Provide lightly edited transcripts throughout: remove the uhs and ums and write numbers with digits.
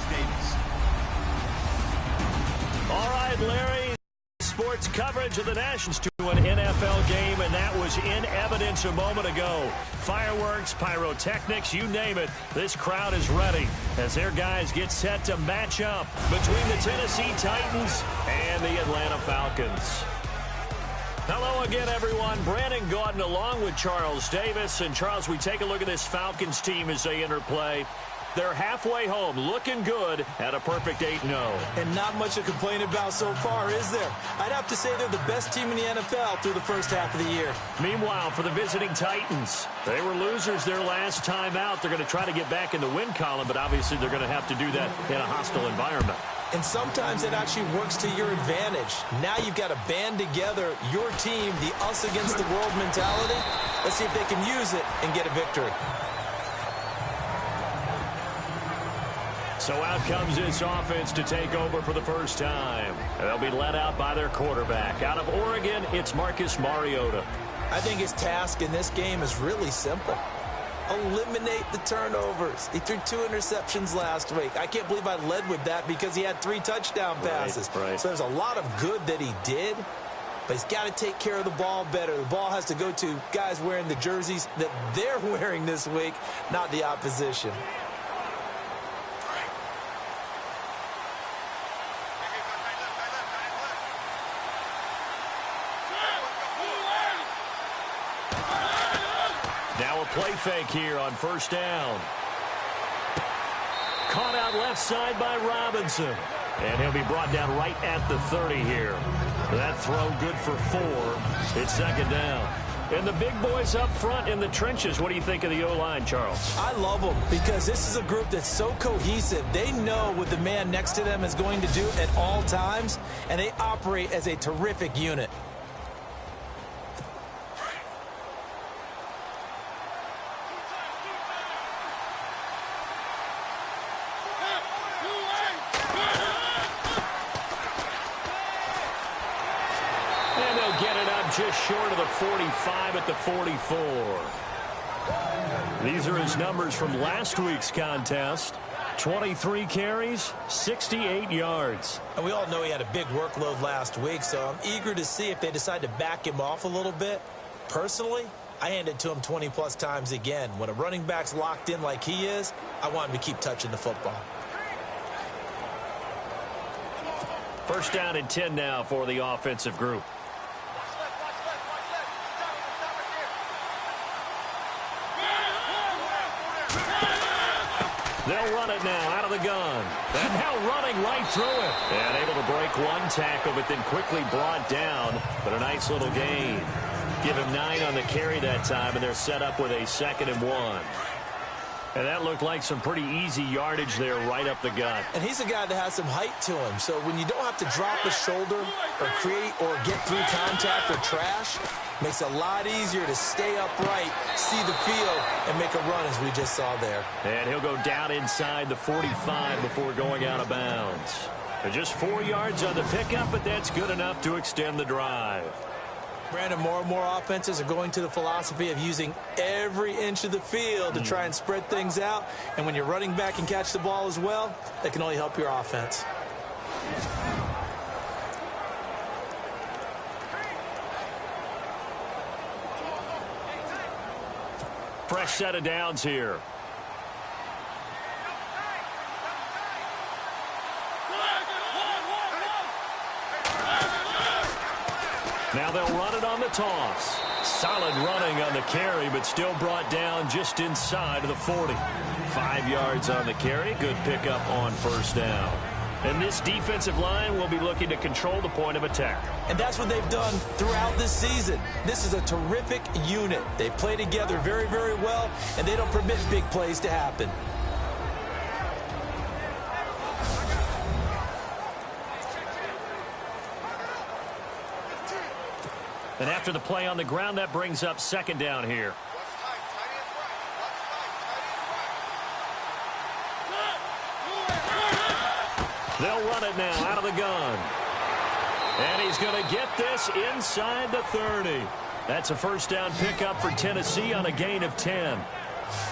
Davis. All right, Larry. Sports coverage of the Nationals to an NFL game, and that was in evidence a moment ago. Fireworks, pyrotechnics, you name it. This crowd is ready as their guys get set to match up between the Tennessee Titans and the Atlanta Falcons. Hello again, everyone. Brandon Gaudin along with Charles Davis. And, Charles, we take a look at this Falcons team as they enter play. They're halfway home, looking good at a perfect 8-0. And not much to complain about so far, is there? I'd have to say they're the best team in the NFL through the first half of the year. Meanwhile, for the visiting Titans, they were losers their last time out. They're going to try to get back in the win column, but obviously they're going to have to do that in a hostile environment. And sometimes it actually works to your advantage. Now you've got to band together your team, the us against the world mentality. Let's see if they can use it and get a victory. So out comes this offense to take over for the first time. They'll be led out by their quarterback. Out of Oregon, it's Marcus Mariota. I think his task in this game is really simple. Eliminate the turnovers. He threw 2 interceptions last week. I can't believe I led with that because he had 3 touchdown passes. Right. So there's a lot of good that he did, but he's got to take care of the ball better. The ball has to go to guys wearing the jerseys that they're wearing this week, not the opposition. Now a play fake here on first down. Caught out left side by Robinson. And he'll be brought down right at the 30 here. That throw good for 4. It's second down. And the big boys up front in the trenches. What do you think of the O-line, Charles? I love them because this is a group that's so cohesive. They know what the man next to them is going to do at all times, and they operate as a terrific unit. Just short of the 45 at the 44. These are his numbers from last week's contest. 23 carries, 68 yards. And we all know he had a big workload last week, so I'm eager to see if they decide to back him off a little bit. Personally, I hand it to him 20-plus times again. When a running back's locked in like he is, I want him to keep touching the football. First down and 10 now for the offensive group. They'll run it now out of the gun. And now running right through it. And able to break one tackle, but then quickly brought down. But a nice little gain. Give him 9 on the carry that time, and they're set up with a 2nd and 1. And that looked like some pretty easy yardage there right up the gut. And he's a guy that has some height to him. So when you don't have to drop a shoulder or create or get through contact or trash, makes it a lot easier to stay upright, see the field, and make a run as we just saw there. And he'll go down inside the 45 before going out of bounds. And just 4 yards on the pickup, but that's good enough to extend the drive. Brandon, more and more offenses are going to the philosophy of using every inch of the field to try and spread things out. And when you're running back and catch the ball as well, that can only help your offense. Fresh set of downs here. Now they'll run it on the toss. Solid running on the carry, but still brought down just inside of the 40. 5 yards on the carry. Good pickup on first down. And this defensive line will be looking to control the point of attack. And that's what they've done throughout this season. This is a terrific unit. They play together very, very well, and they don't permit big plays to happen. And after the play on the ground, that brings up second down here. They'll run it now out of the gun. And he's going to get this inside the 30. That's a first down pickup for Tennessee on a gain of 10.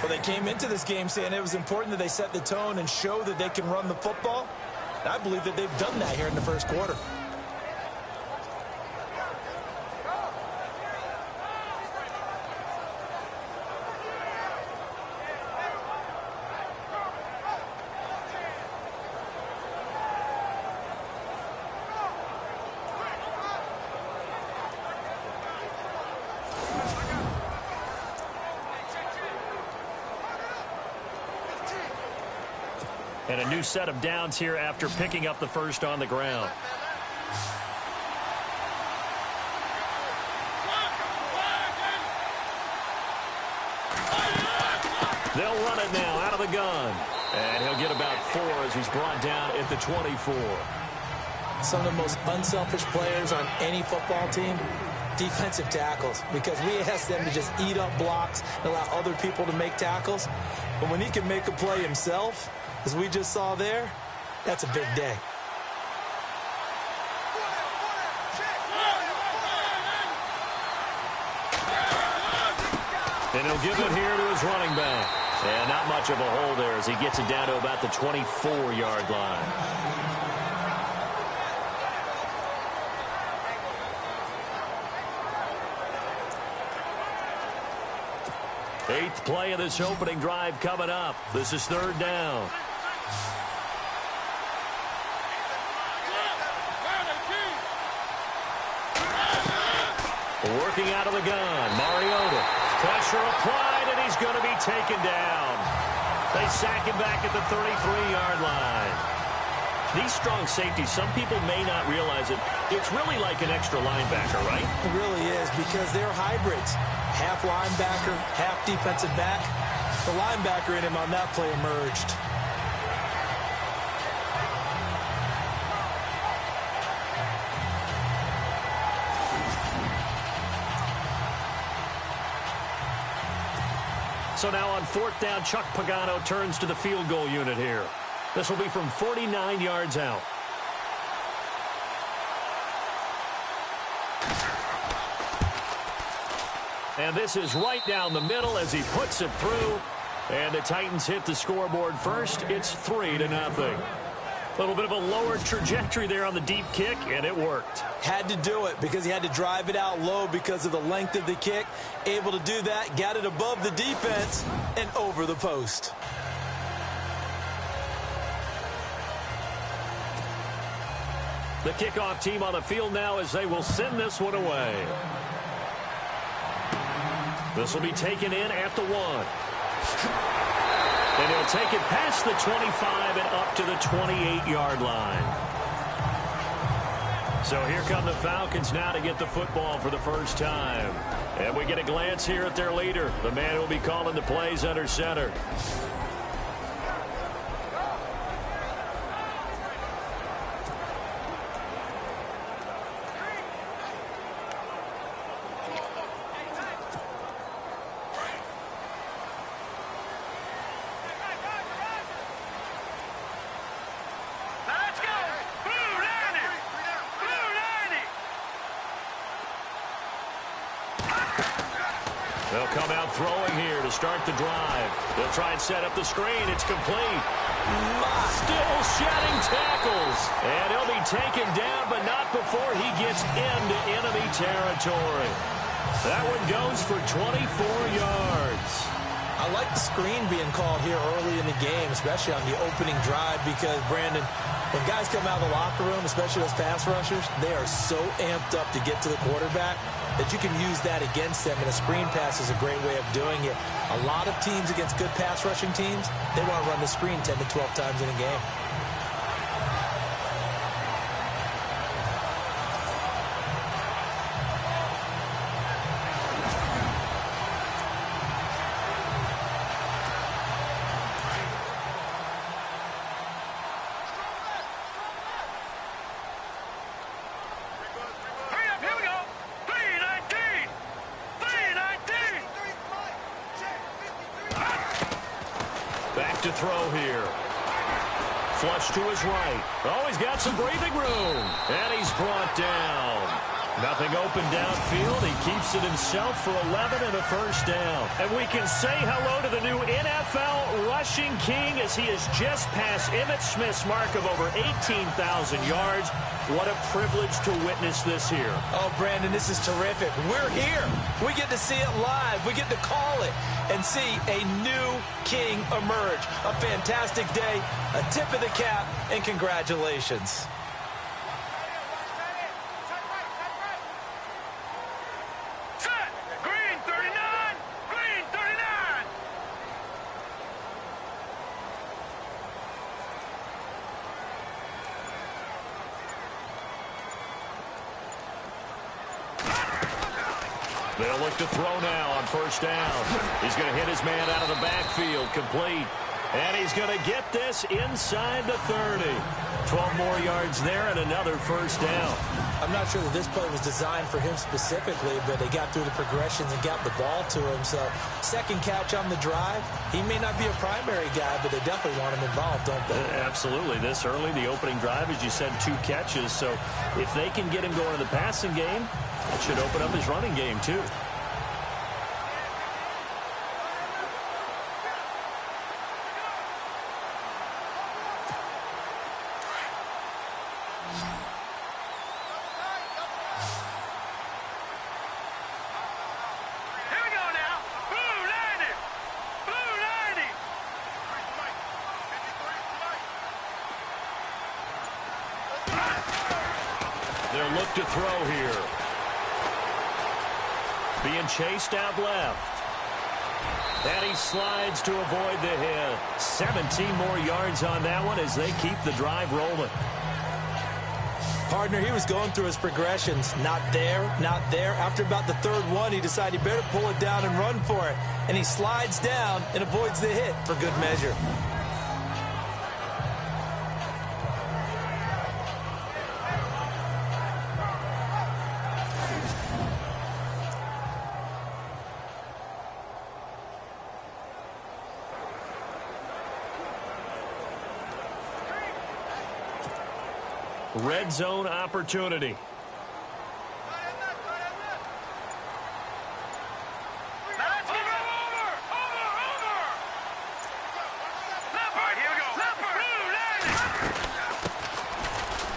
Well, they came into this game saying it was important that they set the tone and show that they can run the football. And I believe that they've done that here in the first quarter. And a new set of downs here after picking up the first on the ground. They'll run it now out of the gun. And he'll get about 4 as he's brought down at the 24. Some of the most unselfish players on any football team, defensive tackles, because we ask them to just eat up blocks and allow other people to make tackles. But when he can make a play himself, as we just saw there, that's a big day. And he'll give it here to his running back. And not much of a hole there as he gets it down to about the 24-yard line. Eighth play of this opening drive coming up. This is third down. Working out of the gun, Mariota. Pressure applied, and he's going to be taken down. They sack him back at the 33-yard line. These strong safeties, some people may not realize it. It's really like an extra linebacker, right? It really is, because they're hybrids. Half linebacker, half defensive back. The linebacker in him on that play emerged. So now on fourth down, Chuck Pagano turns to the field goal unit here. This will be from 49 yards out. And this is right down the middle as he puts it through. And the Titans hit the scoreboard first. It's 3-0. A little bit of a lower trajectory there on the deep kick, and it worked. Had to do it because he had to drive it out low because of the length of the kick. Able to do that, got it above the defense and over the post. The kickoff team on the field now as they will send this one away. This will be taken in at the 1. And he'll take it past the 25 and up to the 28-yard line. So here come the Falcons now to get the football for the first time. And we get a glance here at their leader, the man who will be calling the plays under center. They'll come out throwing here to start the drive. They'll try and set up the screen. It's complete. Still shedding tackles. And he'll be taken down, but not before he gets into enemy territory. That one goes for 24 yards. I like the screen being called here early in the game, especially on the opening drive, because, Brandon, when guys come out of the locker room, especially those pass rushers, they are so amped up to get to the quarterback that you can use that against them, and a screen pass is a great way of doing it. A lot of teams against good pass rushing teams, they want to run the screen 10 to 12 times in a game. Back to throw here. Flush to his right. Oh, he's got some breathing room. And he's brought down. Nothing open downfield. He keeps it himself for 11 and a first down. And we can say hello to the new NFL rushing king as he has just passed Emmitt Smith's mark of over 18,000 yards. What a privilege to witness this here. Oh, Brandon, this is terrific. We're here. We get to see it live. We get to call it and see a new king emerge. A fantastic day, a tip of the cap, and congratulations. They'll look to throw now on first down. He's going to hit his man out of the backfield, complete. And he's going to get this inside the 30. 12 more yards there and another first down. I'm not sure that this play was designed for him specifically, but they got through the progressions and got the ball to him. So second catch on the drive. He may not be a primary guy, but they definitely want him involved, don't they? Absolutely. This early, the opening drive, as you said, 2 catches. So if they can get him going in the passing game, it should open up his running game, too. They'll look to throw here. Being chased out left. And he slides to avoid the hit. 17 more yards on that one as they keep the drive rolling. Partner, he was going through his progressions. Not there, not there. After about the third one, he decided he better pull it down and run for it. And he slides down and avoids the hit for good measure. Red zone opportunity.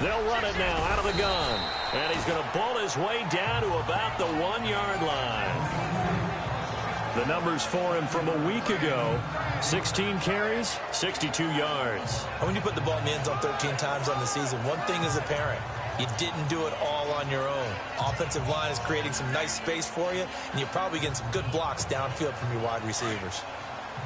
They'll run it now out of the gun. And he's going to ball his way down to about the 1-yard line. The numbers for him from a week ago: 16 carries, 62 yards. When you put the ball in the end zone 13 times on the season, one thing is apparent. You didn't do it all on your own. Offensive line is creating some nice space for you, and you're probably getting some good blocks downfield from your wide receivers.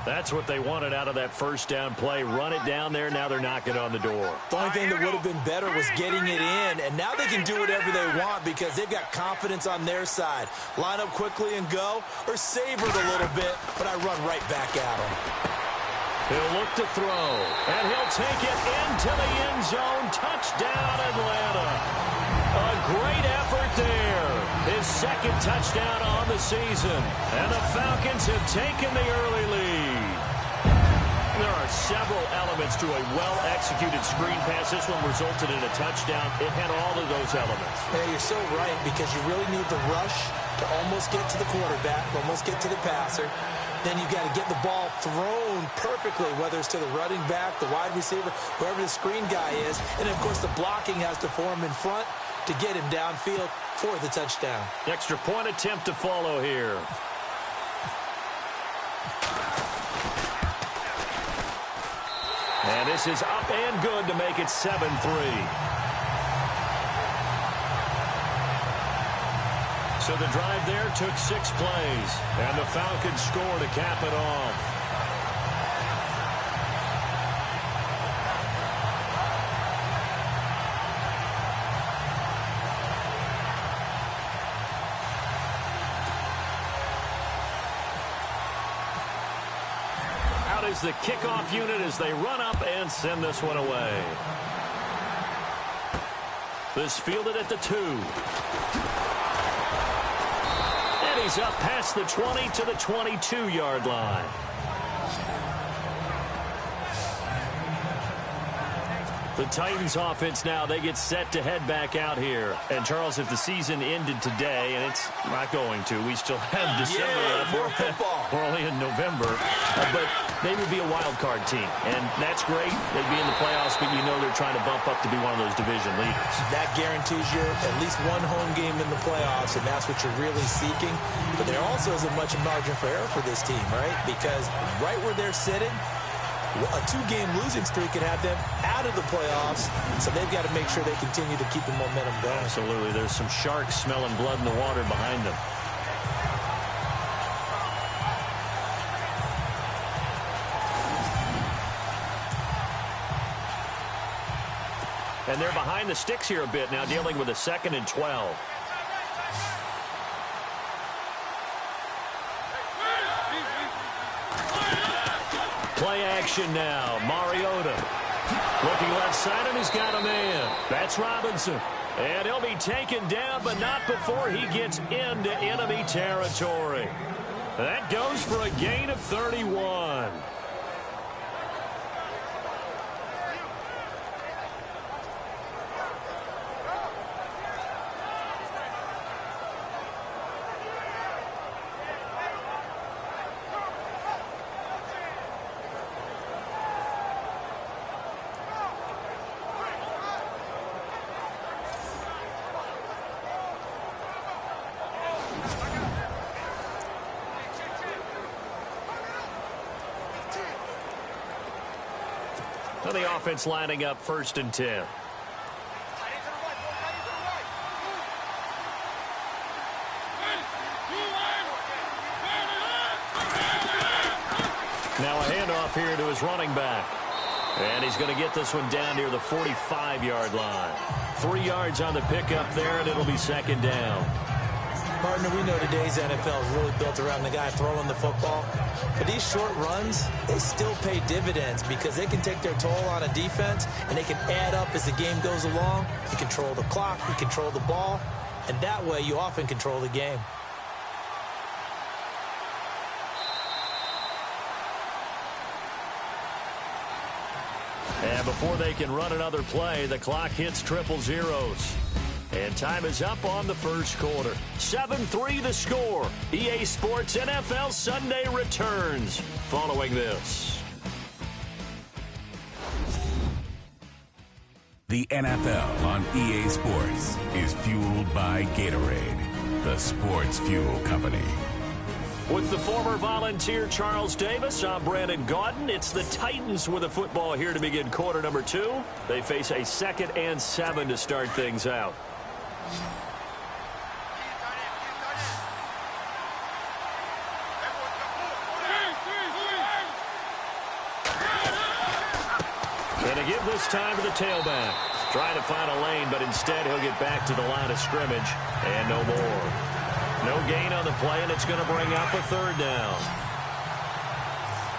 That's what they wanted out of that first down play. Run it down there. Now they're knocking on the door. The only thing that would have been better was getting it in, and now they can do whatever they want because they've got confidence on their side. Line up quickly and go, or savor it a little bit, but I run right back at them. He'll look to throw, and he'll take it into the end zone. Touchdown, Atlanta. A great effort there. His second touchdown on the season. And the Falcons have taken the early lead. There are several elements to a well-executed screen pass. This one resulted in a touchdown. It had all of those elements. Yeah, you're so right, because you really need the rush to almost get to the quarterback, almost get to the passer. Then you've got to get the ball thrown perfectly, whether it's to the running back, the wide receiver, whoever the screen guy is. And, of course, the blocking has to form in front to get him downfield for the touchdown. Extra point attempt to follow here. And this is up and good to make it 7-3. So the drive there took 6 plays, and the Falcons score to cap it off. Out is the kickoff unit as they run up and send this one away. This fielded at the 2. He's up past the 20 to the 22-yard line. The Titans offense now, they get set to head back out here. And, Charles, if the season ended today, and it's not going to, we still have December left. More football. We're only in November. But they would be a wild card team. And that's great. They'd be in the playoffs, but you know they're trying to bump up to be one of those division leaders. That guarantees you at least one home game in the playoffs, and that's what you're really seeking. But there also isn't much margin for error for this team, right? Because right where they're sitting, a 2-game losing streak could have them out of the playoffs, so they've got to make sure they continue to keep the momentum going. Absolutely. There's some sharks smelling blood in the water behind them. And they're behind the sticks here a bit now, dealing with a 2nd and 12. Play action now. Mariota looking left side, and he's got a man. That's Robinson. And he'll be taken down, but not before he gets into enemy territory. That goes for a gain of 31. The offense lining up 1st and 10. Now a handoff here to his running back. And he's going to get this one down near the 45-yard line. 3 yards on the pickup there, and it'll be 2nd down. Partner, we know today's NFL is really built around the guy throwing the football. But these short runs, they still pay dividends because they can take their toll on a defense, and they can add up as the game goes along. You control the clock, you control the ball, and that way you often control the game. And before they can run another play, the clock hits triple zeros. And time is up on the first quarter. 7-3 the score. EA Sports NFL Sunday returns following this. The NFL on EA Sports is fueled by Gatorade, the sports fuel company. With the former Volunteer Charles Davis, I'm Brandon Gaudin. It's the Titans with a football here to begin quarter number 2. They face a 2nd and 7 to start things out. Going to give this time to the tailback. Trying to find a lane, but instead he'll get back to the line of scrimmage. And no more. No gain on the play, and it's going to bring up a 3rd down.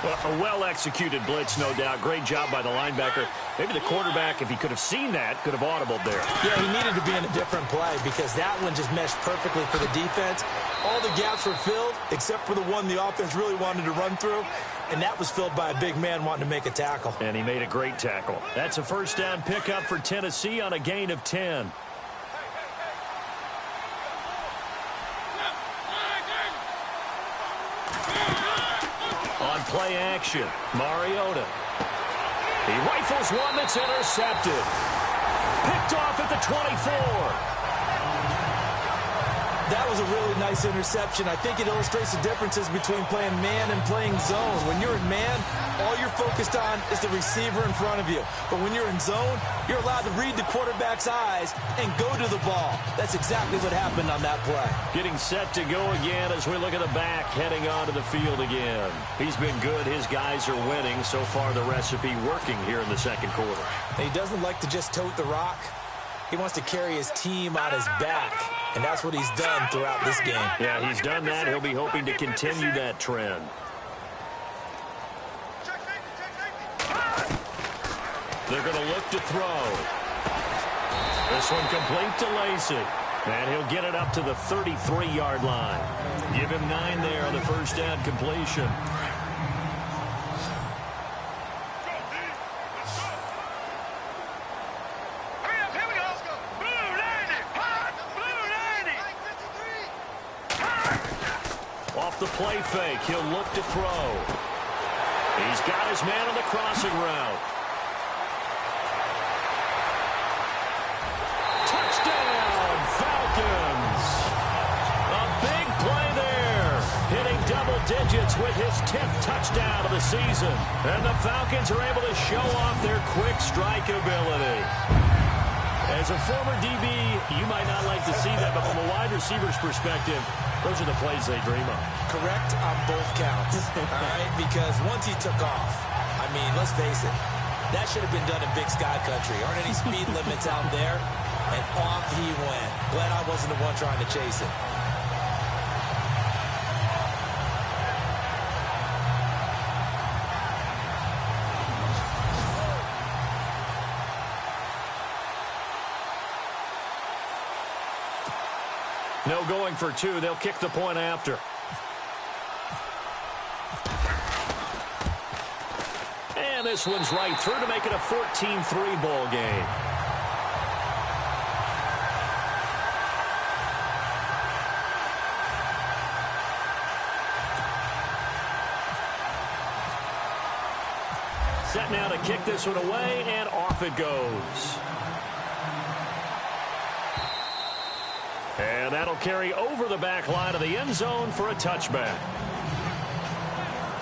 Well, a well-executed blitz, no doubt. Great job by the linebacker. Maybe the quarterback, if he could have seen that, could have audibled there. Yeah, he needed to be in a different play because that one just meshed perfectly for the defense. All the gaps were filled except for the one the offense really wanted to run through, and that was filled by a big man wanting to make a tackle. And he made a great tackle. That's a 1st down pickup for Tennessee on a gain of 10. On play action, Mariota. He rifles one that's intercepted. Picked off at the 24. That was a really nice interception. I think it illustrates the differences between playing man and playing zone. When you're in man, all you're focused on is the receiver in front of you. But when you're in zone, you're allowed to read the quarterback's eyes and go to the ball. That's exactly what happened on that play. Getting set to go again as we look at the back, heading onto the field again. He's been good. His guys are winning. So far, the recipe working here in the 2nd quarter. And he doesn't like to just tote the rock. He wants to carry his team on his back, and that's what he's done throughout this game. Yeah, he's done that. He'll be hoping to continue that trend. They're going to look to throw. This one complete to Lacey. And he'll get it up to the 33-yard line. Give him 9 there on the 1st down completion. the play fake. He'll look to throw. He's got his man on the crossing route. Touchdown, Falcons. A big play there. Hitting double digits with his 10th touchdown of the season. And the Falcons are able to show off their quick strike ability. As a former DB, you might not like to see that, but from a wide receiver's perspective, those are the plays they dream of. Correct on both counts, all right? Because once he took off, I mean, let's face it, that should have been done in Big Sky Country. Aren't any speed limits out there? And off he went. Glad I wasn't the one trying to chase him. No going for two. They'll kick the point after. And this one's right through to make it a 14-3 ball game. Set now to kick this one away, and off it goes. And that'll carry over the back line of the end zone for a touchback.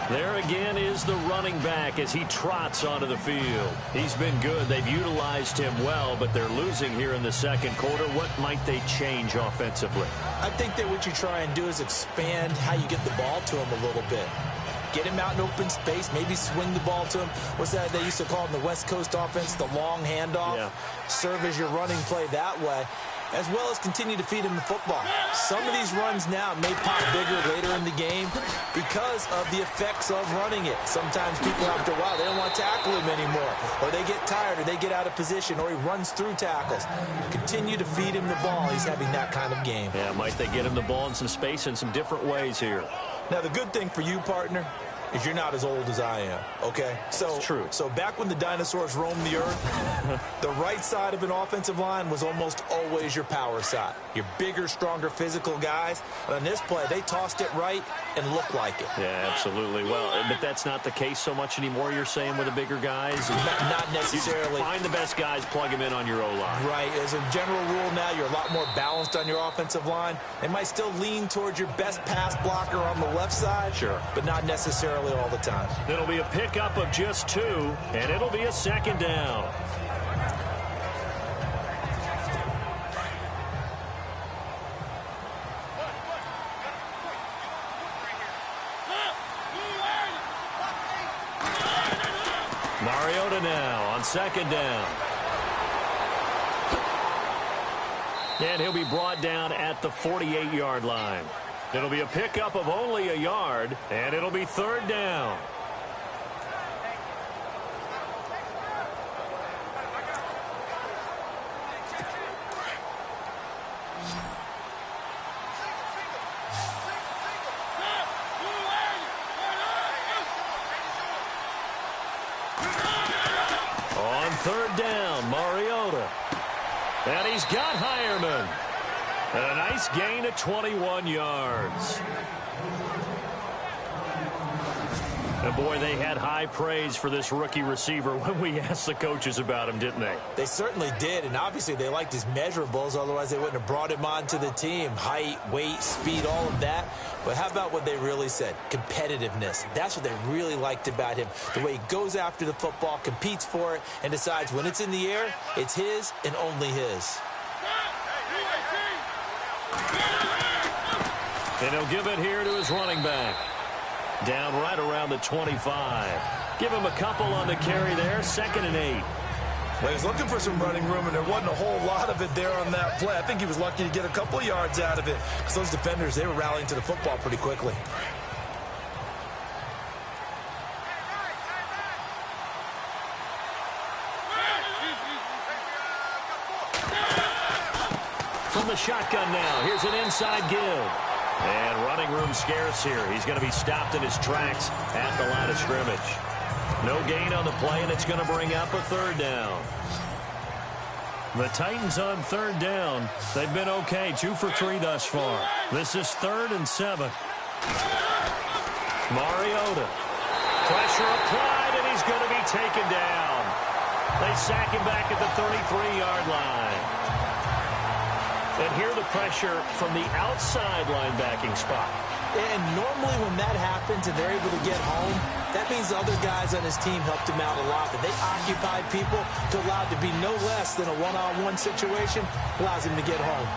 There again is the running back as he trots onto the field. He's been good. They've utilized him well, but they're losing here in the second quarter. What might they change offensively? I think that what you try and do is expand how you get the ball to him a little bit. Get him out in open space, maybe swing the ball to him. What's that they used to call in the West Coast offense, the long handoff? Yeah. Serve as your running play that way, as well as continue to feed him the football. Some of these runs now may pop bigger later in the game because of the effects of running it. Sometimes people, after a while, they don't want to tackle him anymore, or they get tired, or they get out of position, or he runs through tackles. Continue to feed him the ball. He's having that kind of game. Yeah, might they get him the ball in some space in some different ways here. Now, the good thing for you, partner, is you're not as old as I am, okay? So, it's true. So back when the dinosaurs roamed the earth, the right side of an offensive line was almost always your power side. Your bigger, stronger, physical guys. And on this play, they tossed it right and looked like it. Yeah, absolutely. Well, but that's not the case so much anymore, you're saying, with the bigger guys? Not necessarily. You find the best guys, plug them in on your O-line. Right. As a general rule now, you're a lot more balanced on your offensive line. They might still lean towards your best pass blocker on the left side. Sure. But not necessarily all the time. It'll be a pickup of just 2, and it'll be a second down. Mariota now on second down. And he'll be brought down at the 48-yard line. It'll be a pickup of only a yard, and it'll be third down. On third down, Mariota. And he's got Hireman. And a nice gain of 21 yards. And boy, they had high praise for this rookie receiver when we asked the coaches about him, didn't they? They certainly did, and obviously they liked his measurables, otherwise they wouldn't have brought him onto the team. Height, weight, speed, all of that. But how about what they really said? Competitiveness. That's what they really liked about him. The way he goes after the football, competes for it, and decides when it's in the air, it's his and only his. And he'll give it here to his running back. Down right around the 25. Give him a couple on the carry there. 2nd and 8. Well, he's looking for some running room, and there wasn't a whole lot of it there on that play. I think he was lucky to get a couple of yards out of it because those defenders, they were rallying to the football pretty quickly. From the shotgun now, here's an inside give. And running room scarce here. He's going to be stopped in his tracks at the line of scrimmage. No gain on the play, and it's going to bring up a third down. The Titans on third down. They've been okay, 2 for 3 thus far. This is 3rd and 7. Mariota. Pressure applied, and he's going to be taken down. They sack him back at the 33-yard line. And here the pressure from the outside linebacking spot. And normally when that happens and they're able to get home, that means the other guys on his team helped him out a lot. That they occupied people to allow it to be no less than a one-on-one situation, allows him to get home.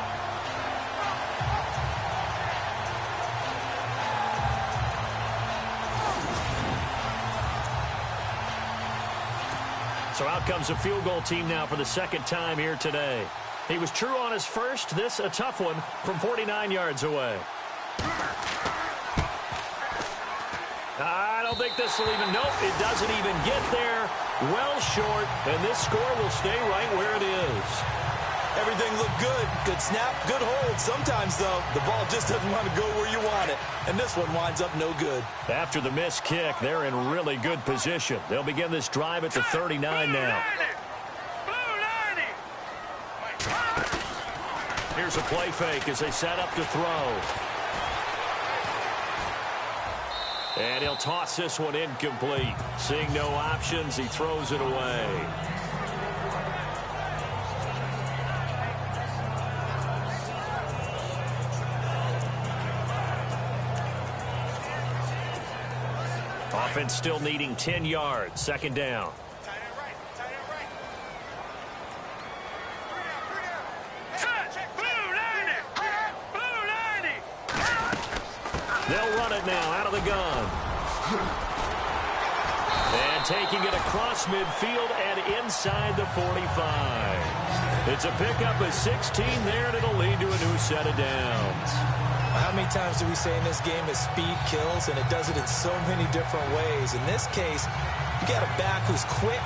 So out comes a field goal team now for the second time here today. He was true on his first. This a tough one from 49 yards away. I don't think this will even, nope, it doesn't even get there. Well short, and this score will stay right where it is. Everything looked good. Good snap, good hold. Sometimes, though, the ball just doesn't want to go where you want it. And this one winds up no good. After the missed kick, they're in really good position. They'll begin this drive at the 39 now. Here's a play fake as they set up to throw. And he'll toss this one incomplete. Seeing no options, he throws it away. Offense still needing 10 yards. Second down. They'll run it now out of the gun. And taking it across midfield and inside the 45. It's a pickup of 16 there, and it'll lead to a new set of downs. How many times do we say in this game that speed kills, and it does it in so many different ways? In this case, you got a back who's quick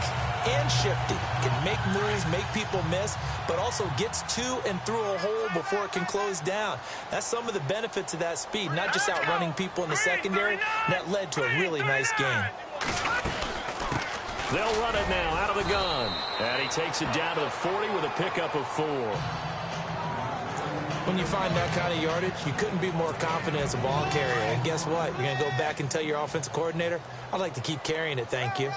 and shifty, can make moves, make people miss, but also gets to and through a hole before it can close down. That's some of the benefits of that speed, not just outrunning people in the secondary. That led to a really nice game. They'll run it now out of the gun. And he takes it down to the 40 with a pickup of 4. When you find that kind of yardage, you couldn't be more confident as a ball carrier. And guess what? You're going to go back and tell your offensive coordinator, I'd like to keep carrying it, thank you.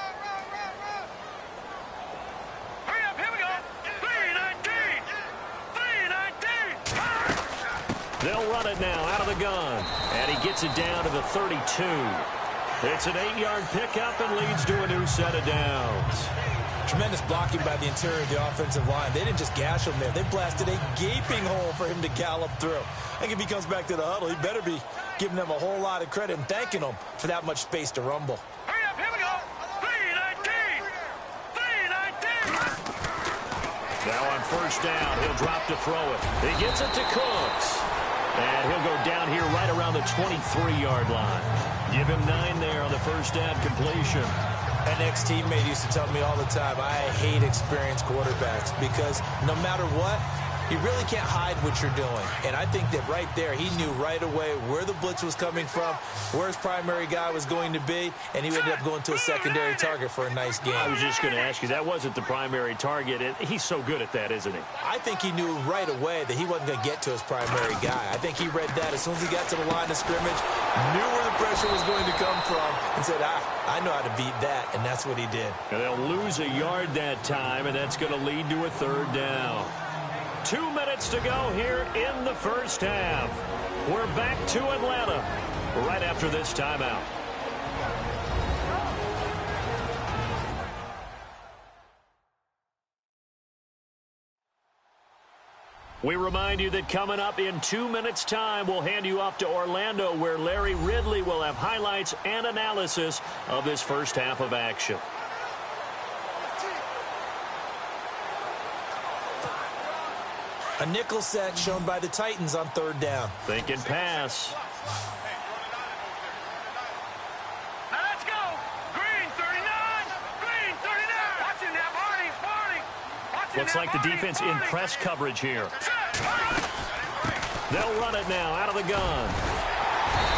They'll run it now out of the gun. And he gets it down to the 32. It's an 8-yard pickup and leads to a new set of downs. Tremendous blocking by the interior of the offensive line. They didn't just gash him there. They blasted a gaping hole for him to gallop through. I think if he comes back to the huddle, he better be giving them a whole lot of credit and thanking them for that much space to rumble. Hurry up, here we go. 3-19. 3-19. Now on first down, he'll drop to throw it. He gets it to Cooks. And he'll go down here right around the 23-yard line. Give him 9 there on the first down completion. An ex-teammate used to tell me all the time, I hate experienced quarterbacks because no matter what, you really can't hide what you're doing. And I think that right there, he knew right away where the blitz was coming from, where his primary guy was going to be, and he ended up going to a secondary target for a nice game. I was just going to ask you, that wasn't the primary target. He's so good at that, isn't he? I think he knew right away that he wasn't going to get to his primary guy. I think he read that as soon as he got to the line of scrimmage, knew where the pressure was going to come from, and said, I know how to beat that, and that's what he did. And they'll lose a yard that time, and that's going to lead to a third down. 2 minutes to go here in the first half. We're back to Atlanta right after this timeout. We remind you that coming up in 2 minutes' time, we'll hand you off to Orlando, where Larry Ridley will have highlights and analysis of this first half of action. A nickel set shown by the Titans on third down. Thinking pass. Now let's go. Green 39. Green 39. Watching that, Barney. Looks like the defense in press coverage here. They'll run it now out of the gun.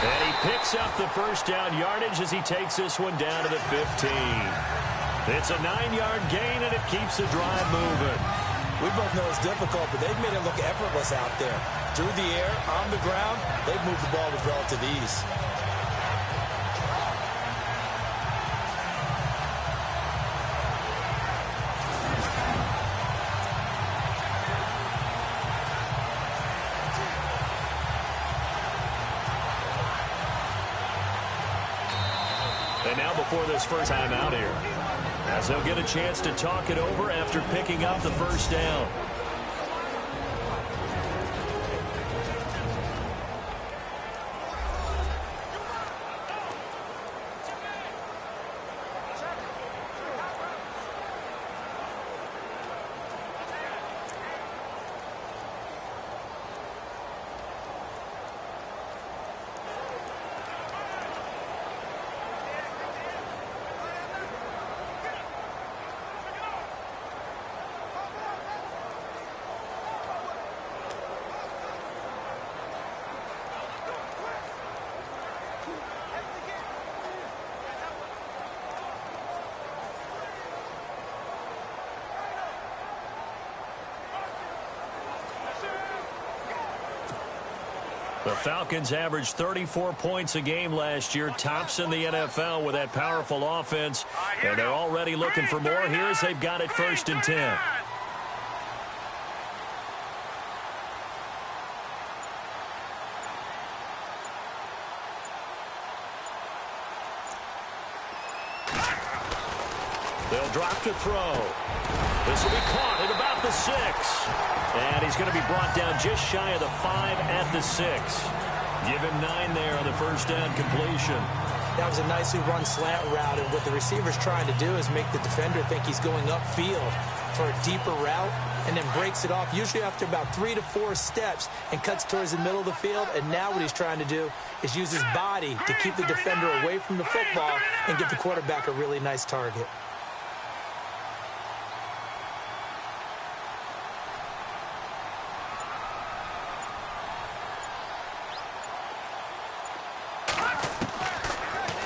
And he picks up the first down yardage as he takes this one down to the 15. It's a 9-yard gain, and it keeps the drive moving. We both know it's difficult, but they've made it look effortless out there. Through the air, on the ground, they've moved the ball with relative ease. And now before this first time out here, as they'll get a chance to talk it over after picking up the first down. The Falcons averaged 34 points a game last year, tops in the NFL with that powerful offense, and they're already looking for more here as they've got it 1st and 10. They'll drop to throw. This will be caught at about the 6. And he's going to be brought down just shy of the 5 at the 6. Give him 9 there on the first down completion. That was a nicely run slant route, and what the receiver's trying to do is make the defender think he's going upfield for a deeper route and then breaks it off, usually after about 3 to 4 steps, and cuts towards the middle of the field. And now what he's trying to do is use his body to keep the defender away from the football and give the quarterback a really nice target.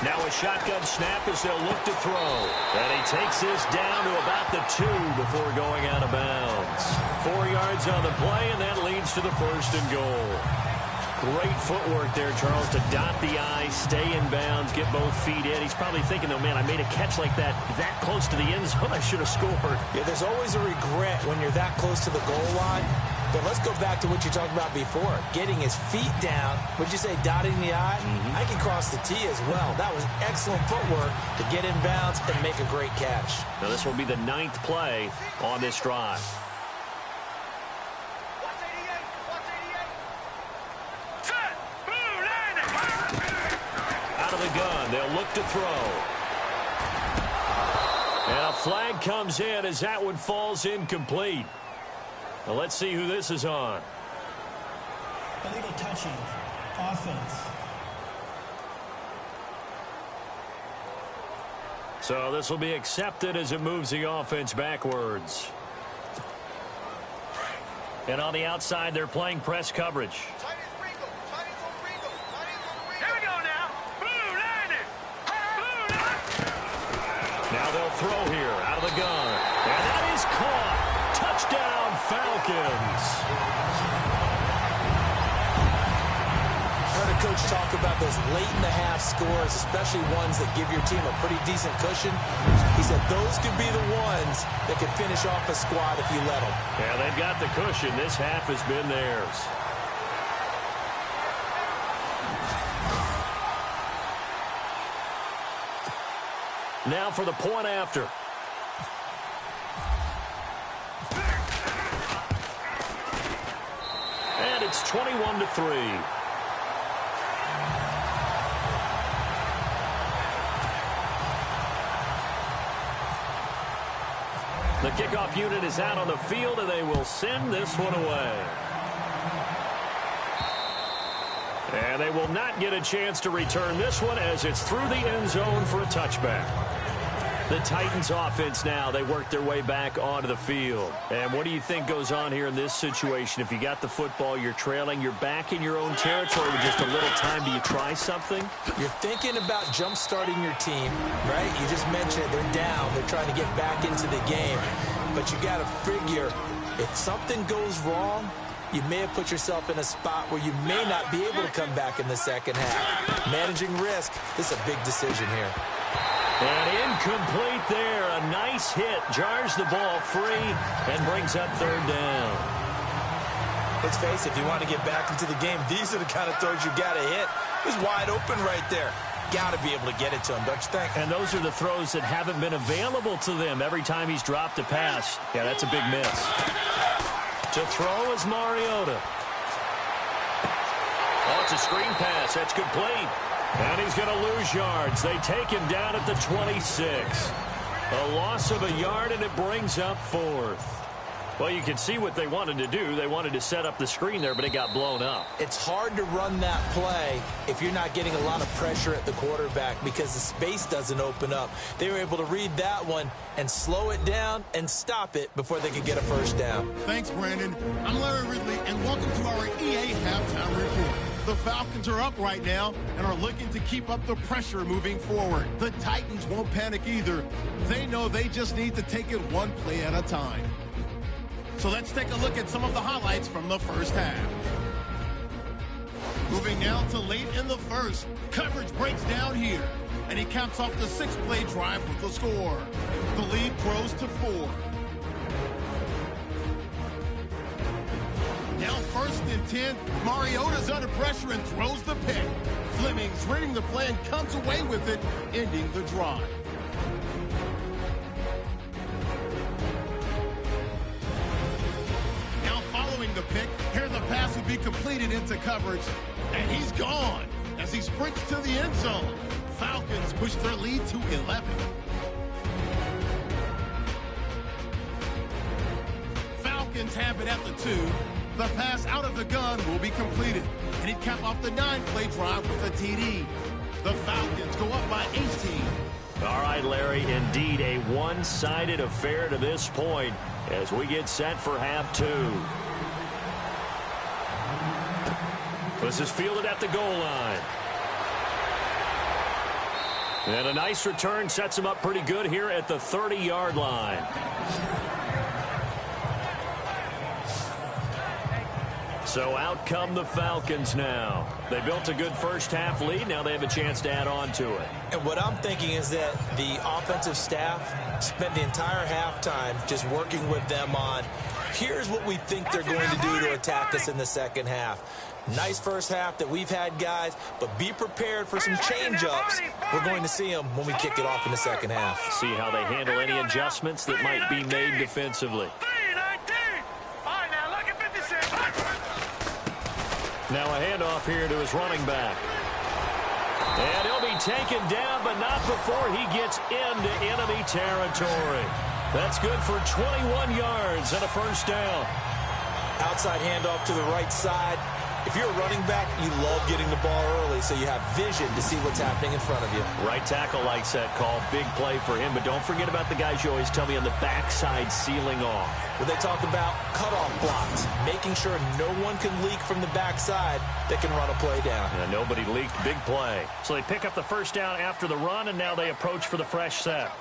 Now a shotgun snap as they'll look to throw. And he takes this down to about the 2 before going out of bounds. 4 yards on the play, and that leads to the 1st and goal. Great footwork there, Charles, to dot the I, stay in bounds, get both feet in. He's probably thinking, though, man, I made a catch like that close to the end zone. I should have scored. Yeah, there's always a regret when you're that close to the goal line. But let's go back to what you talked about before. Getting his feet down. Would you say dotting the I? I can cross the T as well. That was excellent footwork to get in bounds and make a great catch. Now this will be the 9th play on this drive. Out of the gun, they'll look to throw. And a flag comes in as that one falls incomplete. Well, let's see who this is on. Illegal touching. Offense. So this will be accepted as it moves the offense backwards. And on the outside, they're playing press coverage. Here we go now. Blue landed. Blue landed. Now they'll throw here out of the gun. And that is caught. Touchdown, Falcons. Heard a coach talk about those late-in-the-half scores, especially ones that give your team a pretty decent cushion. He said those could be the ones that could finish off a squad if you let them. Yeah, they've got the cushion. This half has been theirs. Now for the point after. And it's 21-3. The kickoff unit is out on the field, and they will send this one away. And they will not get a chance to return this one as it's through the end zone for a touchback. The Titans offense now, they work their way back onto the field. And what do you think goes on here in this situation? If you got the football, you're trailing, you're back in your own territory with just a little time. Do you try something? You're thinking about jump-starting your team, right? You just mentioned it. They're down. They're trying to get back into the game. But you got to figure, if something goes wrong, you may have put yourself in a spot where you may not be able to come back in the second half. Managing risk, this is a big decision here. And incomplete there. A nice hit. Jars the ball free and brings up third down. Let's face it, if you want to get back into the game, these are the kind of throws you got to hit. It was wide open right there. got to be able to get it to him, don't you think? And those are the throws that haven't been available to them every time he's dropped a pass. Yeah, that's a big miss. To throw is Mariota. Oh, it's a screen pass. That's complete. And he's going to lose yards. They take him down at the 26. A loss of a yard, and it brings up 4th. Well, you can see what they wanted to do. They wanted to set up the screen there, but it got blown up. It's hard to run that play if you're not getting a lot of pressure at the quarterback because the space doesn't open up. They were able to read that one and slow it down and stop it before they could get a first down. Thanks, Brandon. I'm Larry Ridley, and welcome to our EA Halftime Report. The Falcons are up right now and are looking to keep up the pressure moving forward. The Titans won't panic either. They know they just need to take it one play at a time. So let's take a look at some of the highlights from the first half. Moving now to late in the first. Coverage breaks down here, and he caps off the 6-play drive with the score. The lead grows to 4. Now 1st and 10. Mariota's under pressure and throws the pick. Fleming's reading the play and comes away with it, ending the drive. The pick. Here the pass would be completed into coverage, and he's gone as he sprints to the end zone. Falcons push their lead to 11. Falcons have it at the 2. The pass out of the gun will be completed, and he'd cap off the 9-play drive with a TD. The Falcons go up by 18. All right, Larry, indeed a one-sided affair to this point as we get set for half 2. This is fielded at the goal line. And a nice return sets him up pretty good here at the 30-yard line. So out come the Falcons now. They built a good first-half lead. Now they have a chance to add on to it. And what I'm thinking is that the offensive staff spent the entire halftime just working with them on, here's what we think they're going to do to attack us in the second half. Nice first half that we've had, guys, but be prepared for some change-ups. We're going to see them when we kick it off in the second half. See how they handle any adjustments that might be made defensively. Now a handoff here to his running back. And he'll be taken down, but not before he gets into enemy territory. That's good for 21 yards and a first down. Outside handoff to the right side. If you're a running back, you love getting the ball early so you have vision to see what's happening in front of you. Right tackle likes that call. Big play for him, but don't forget about the guys you always tell me on the backside sealing off. When they talk about cutoff blocks, making sure no one can leak from the backside that can run a play down. And nobody leaked. Big play. So they pick up the first down after the run, and now they approach for the fresh set.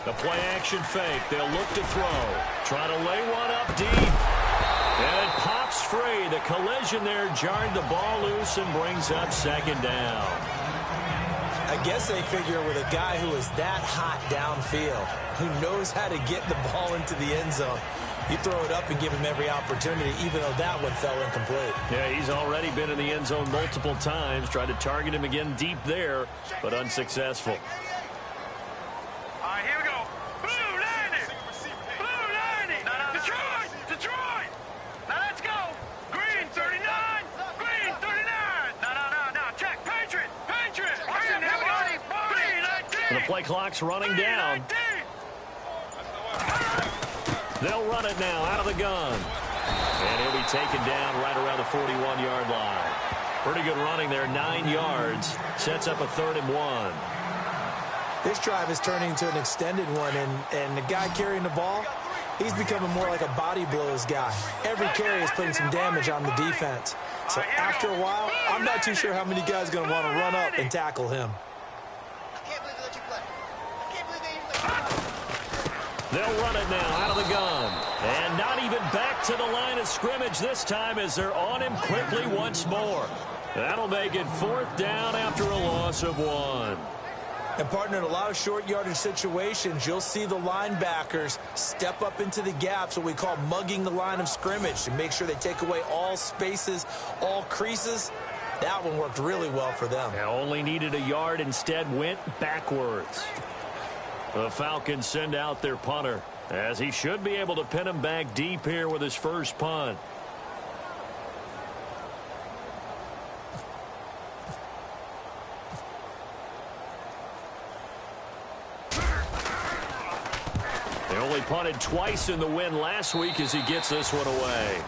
The play-action fake. They'll look to throw. Try to lay one up deep. And it pops free. The collision there jarred the ball loose and brings up second down. I guess they figure with a guy who is that hot downfield, who knows how to get the ball into the end zone, you throw it up and give him every opportunity, even though that one fell incomplete. Yeah, he's already been in the end zone multiple times. Tried to target him again deep there, but unsuccessful. Play clock's running down. They'll run it now out of the gun. And he'll be taken down right around the 41-yard line. Pretty good running there, 9 yards. Sets up a 3rd and 1. This drive is turning into an extended one, and the guy carrying the ball, he's becoming more like a body blows guy. Every carry is putting some damage on the defense. So after a while, I'm not too sure how many guys are going to want to run up and tackle him. They'll run it now out of the gun. And not even back to the line of scrimmage this time as they're on him quickly once more. That'll make it 4th down after a loss of 1. And, partner, in a lot of short yardage situations, you'll see the linebackers step up into the gaps, what we call mugging the line of scrimmage, to make sure they take away all spaces, all creases. That one worked really well for them. They only needed a yard, instead went backwards. The Falcons send out their punter, as he should be able to pin him back deep here with his first punt. They only punted twice in the win last week as he gets this one away.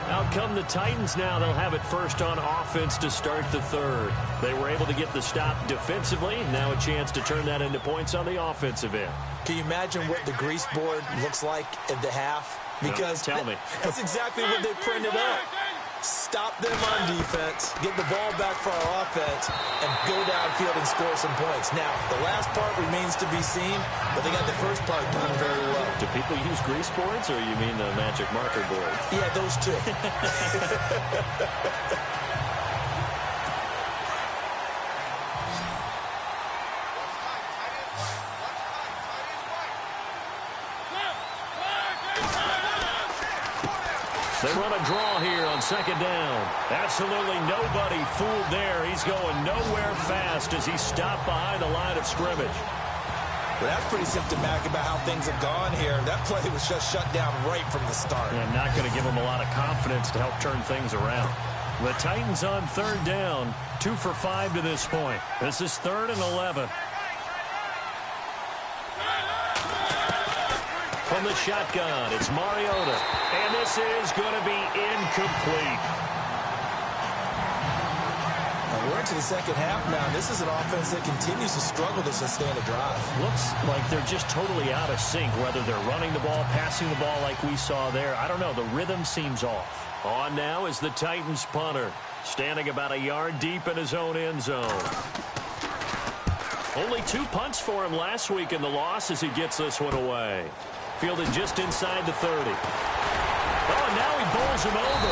Out come the Titans now. They'll have it first on offense to start the 3rd. They were able to get the stop defensively. Now a chance to turn that into points on the offensive end. Can you imagine what the grease board looks like at the half? Because tell me. That's exactly what they printed up. Stop them on defense, get the ball back for our offense, and go downfield and score some points. Now, the last part remains to be seen, but they got the first part done very well. Do people use grease boards, or you mean the magic marker board? Yeah, those two. They run a draw here on 2nd down. Absolutely nobody fooled there. He's going nowhere fast as he stopped behind the line of scrimmage. Well, that's pretty symptomatic about how things have gone here. That play was just shut down right from the start. And not going to give him a lot of confidence to help turn things around. The Titans on 3rd down, 2 for 5 to this point. This is 3rd and 11. From the shotgun, it's Mariota. And this is going to be incomplete. And we're into the second half now. This is an offense that continues to struggle to sustain a drive. Looks like they're just totally out of sync, whether they're running the ball, passing the ball like we saw there. I don't know. The rhythm seems off. On now is the Titans punter, standing about a yard deep in his own end zone. Only 2 punts for him last week in the loss as he gets this one away. Fielded just inside the 30. Oh, and now he bowls him over.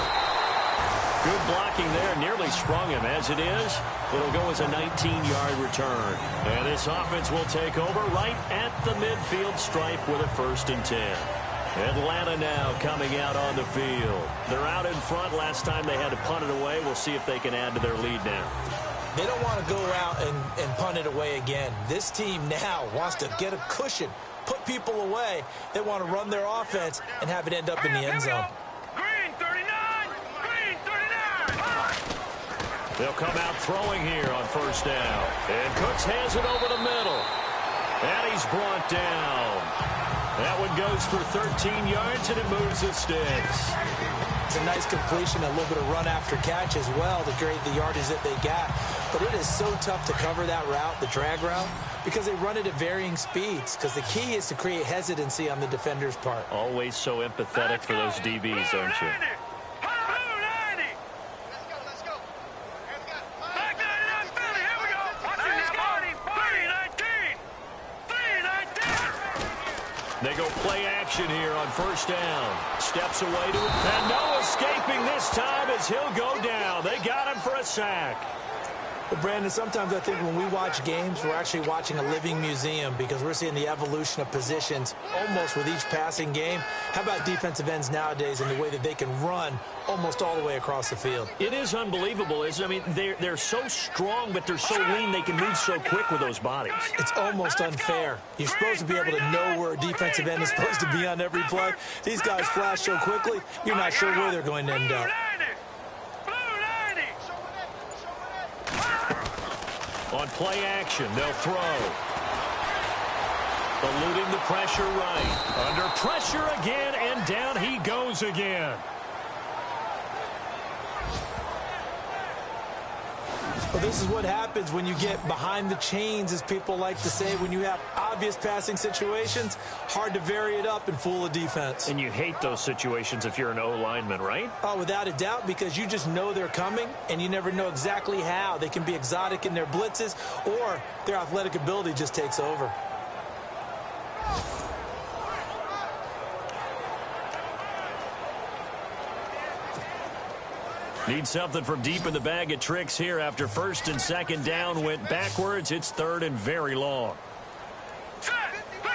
Good blocking there. Nearly sprung him. As it is, it'll go as a 19-yard return. And this offense will take over right at the midfield stripe with a 1st and 10. Atlanta now coming out on the field. They're out in front. Last time they had to punt it away. We'll see if they can add to their lead now. They don't want to go out and punt it away again. This team now wants to get a cushion, put people away. They want to run their offense and have it end up in the end zone. Green 39! Green 39! They'll come out throwing here on 1st down. And Cooks has it over the middle. And he's brought down. That one goes for 13 yards, and it moves the sticks. It's a nice completion, a little bit of run after catch as well to create the yardage that they got. But it is so tough to cover that route, the drag route, because they run it at varying speeds. Because the key is to create hesitancy on the defender's part. Always so empathetic for those DBs, aren't you? They go play action here on 1st down. Steps away to it. And no escaping this time as he'll go down. They got him for a sack. Well, Brandon, sometimes I think when we watch games, we're actually watching a living museum because we're seeing the evolution of positions almost with each passing game. How about defensive ends nowadays and the way that they can run almost all the way across the field? It is unbelievable, isn't it? I mean, they're so strong, but they're so lean. They can move so quick with those bodies. It's almost unfair. You're supposed to be able to know where a defensive end is supposed to be on every play. These guys flash so quickly, you're not sure where they're going to end up. On play action, they'll throw. Eluding the pressure right. Under pressure again, and down he goes again. Well, this is what happens when you get behind the chains, as people like to say. When you have obvious passing situations, hard to vary it up and fool a defense. And you hate those situations if you're an O-lineman, right? Oh, without a doubt, because you just know they're coming, and you never know exactly how. They can be exotic in their blitzes, or their athletic ability just takes over. Need something from deep in the bag of tricks here after first and second down went backwards. It's third and very long. Set. 3-19.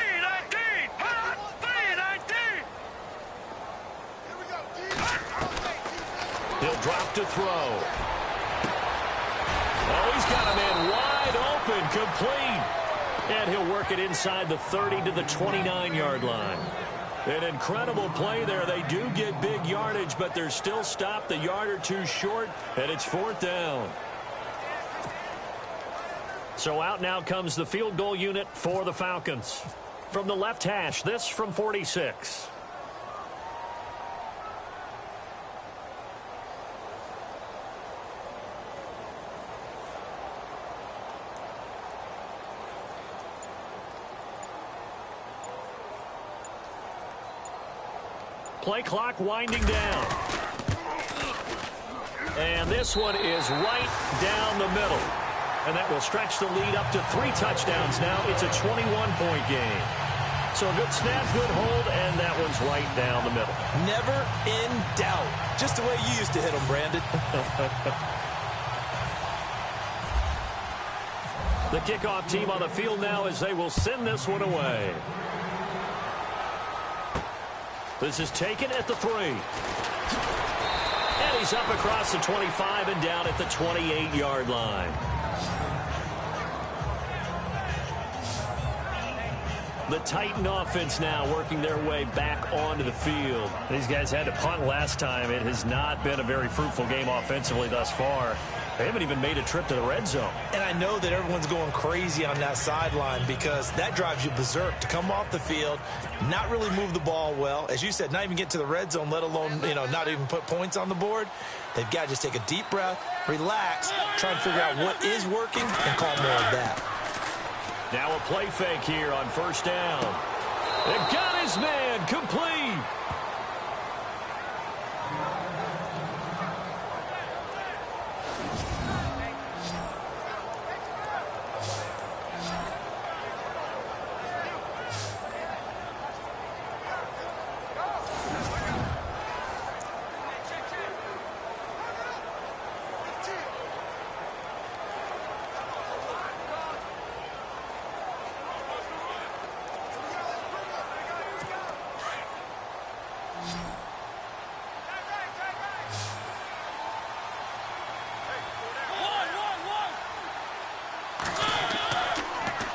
3-19. He'll drop to throw. Oh, he's got a man wide open, complete. And he'll work it inside the 30 to the 29-yard line. An incredible play there. They do get big yardage, but they're still stopped a yard or two short, and it's fourth down. So out now comes the field goal unit for the Falcons. From the left hash, this from 46. Play clock winding down. And this one is right down the middle. And that will stretch the lead up to 3 touchdowns now. It's a 21-point game. So a good snap, good hold, and that one's right down the middle. Never in doubt. Just the way you used to hit them, Brandon. The kickoff team on the field now as they will send this one away. This is taken at the 3. And he's up across the 25 and down at the 28-yard line. The Titan offense now working their way back onto the field. These guys had to punt last time. It has not been a very fruitful game offensively thus far. They haven't even made a trip to the red zone. And I know that everyone's going crazy on that sideline because that drives you berserk to come off the field, not really move the ball well. As you said, not even get to the red zone, let alone, not even put points on the board. They've got to just take a deep breath, relax, try and figure out what is working, and call more of that. Now a play fake here on first down. It got his man complete.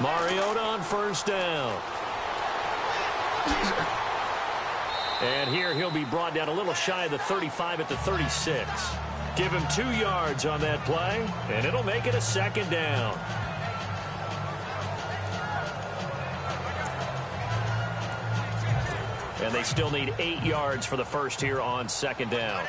Mariota on first down. And here he'll be brought down a little shy of the 35 at the 36. Give him 2 yards on that play, and it'll make it a second down. And they still need 8 yards for the first here on second down.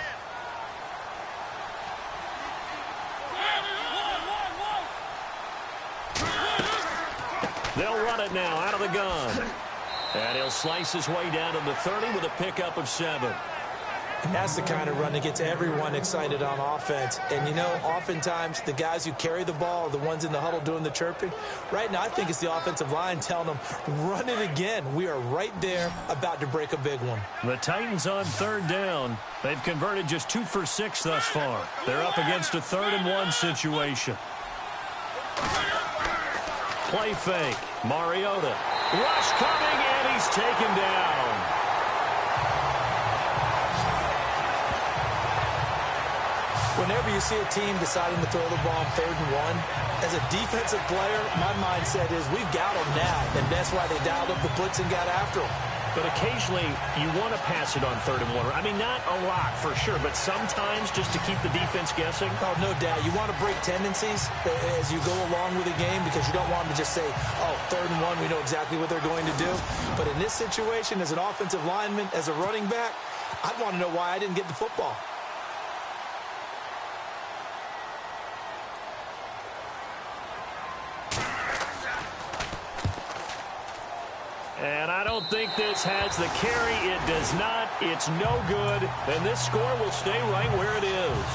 They'll run it now out of the gun. And he'll slice his way down to the 30 with a pickup of 7. And that's the kind of run that gets everyone excited on offense. And, oftentimes the guys who carry the ball are the ones in the huddle doing the chirping. Right now, I think it's the offensive line telling them, run it again. We are right there about to break a big one. The Titans on third down. They've converted just 2 for 6 thus far. They're up against a 3rd and 1 situation. Play fake. Mariota. Rush coming, and he's taken down. Whenever you see a team deciding to throw the ball on 3rd and 1, as a defensive player, my mindset is we've got them now, and that's why they dialed up the blitz and got after them. But occasionally, you want to pass it on 3rd and 1. I mean, not a lot for sure, but sometimes just to keep the defense guessing. Oh, no doubt. You want to break tendencies as you go along with the game because you don't want them to just say, oh, 3rd and 1, we know exactly what they're going to do. But in this situation, as an offensive lineman, as a running back, I'd want to know why I didn't get the football. And I don't think this has the carry. It does not. It's no good. And this score will stay right where it is.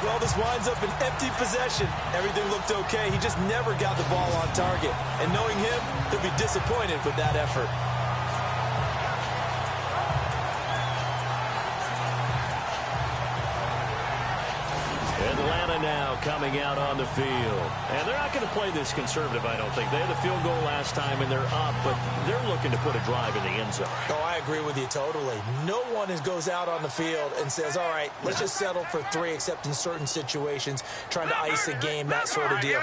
Well, this winds up an empty possession. Everything looked okay. He just never got the ball on target. And knowing him, he'll be disappointed with that effort. coming out on the field. And they're not going to play this conservative, I don't think. They had the field goal last time, and they're up, but they're looking to put a drive in the end zone. Oh, I agree with you totally. No one goes out on the field and says, all right, let's just settle for 3, except in certain situations, trying to ice a game, that sort of deal.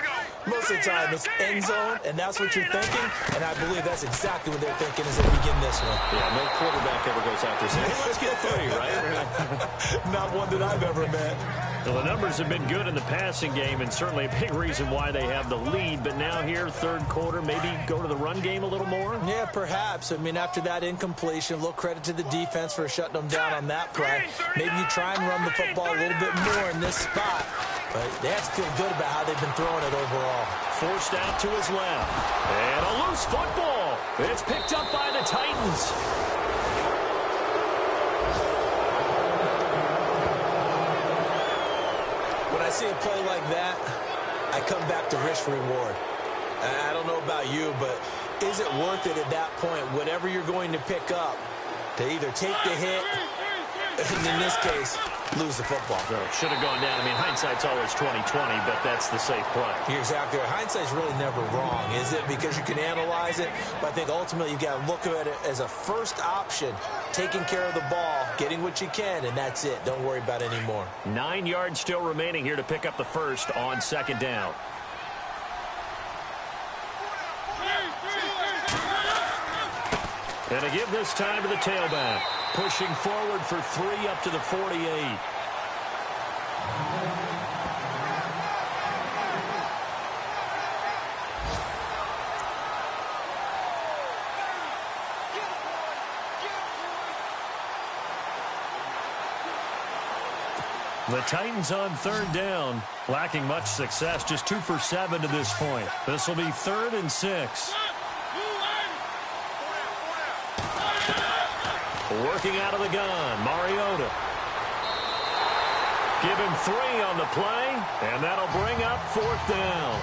Most of the time, it's end zone, and that's what you're thinking, and I believe that's exactly what they're thinking as they begin this one. Yeah, no quarterback ever goes out there saying, hey, let's get 3, right? Not one that I've ever met. Well, the numbers have been good in the passing game, and certainly a big reason why they have the lead. But now here, third quarter, maybe go to the run game a little more? Yeah, perhaps. I mean, after that incompletion, a little credit to the defense for shutting them down on that play. Maybe you try and run the football a little bit more in this spot. But they have to feel good about how they've been throwing it overall. Forced out to his left. And a loose football. It's picked up by the Titans. When I see a play like that, I come back to risk-reward. I don't know about you, but is it worth it at that point, whatever you're going to pick up, to either take the hit, and in this case, lose the football? So should have gone down. I mean, hindsight's always 20/20, but that's the safe play. You're exactly right. Hindsight's really never wrong, is it? Because you can analyze it, but I think ultimately you've got to look at it as a first option, taking care of the ball, getting what you can, and that's it. Don't worry about it anymore. 9 yards still remaining here to pick up the first on second down. And to give this time to the tailback. Pushing forward for 3 up to the 48. The Titans on third down, lacking much success, just 2 for 7 to this point. This will be 3rd and 6. Working out of the gun, Mariota. Give him 3 on the play, and that'll bring up 4th down.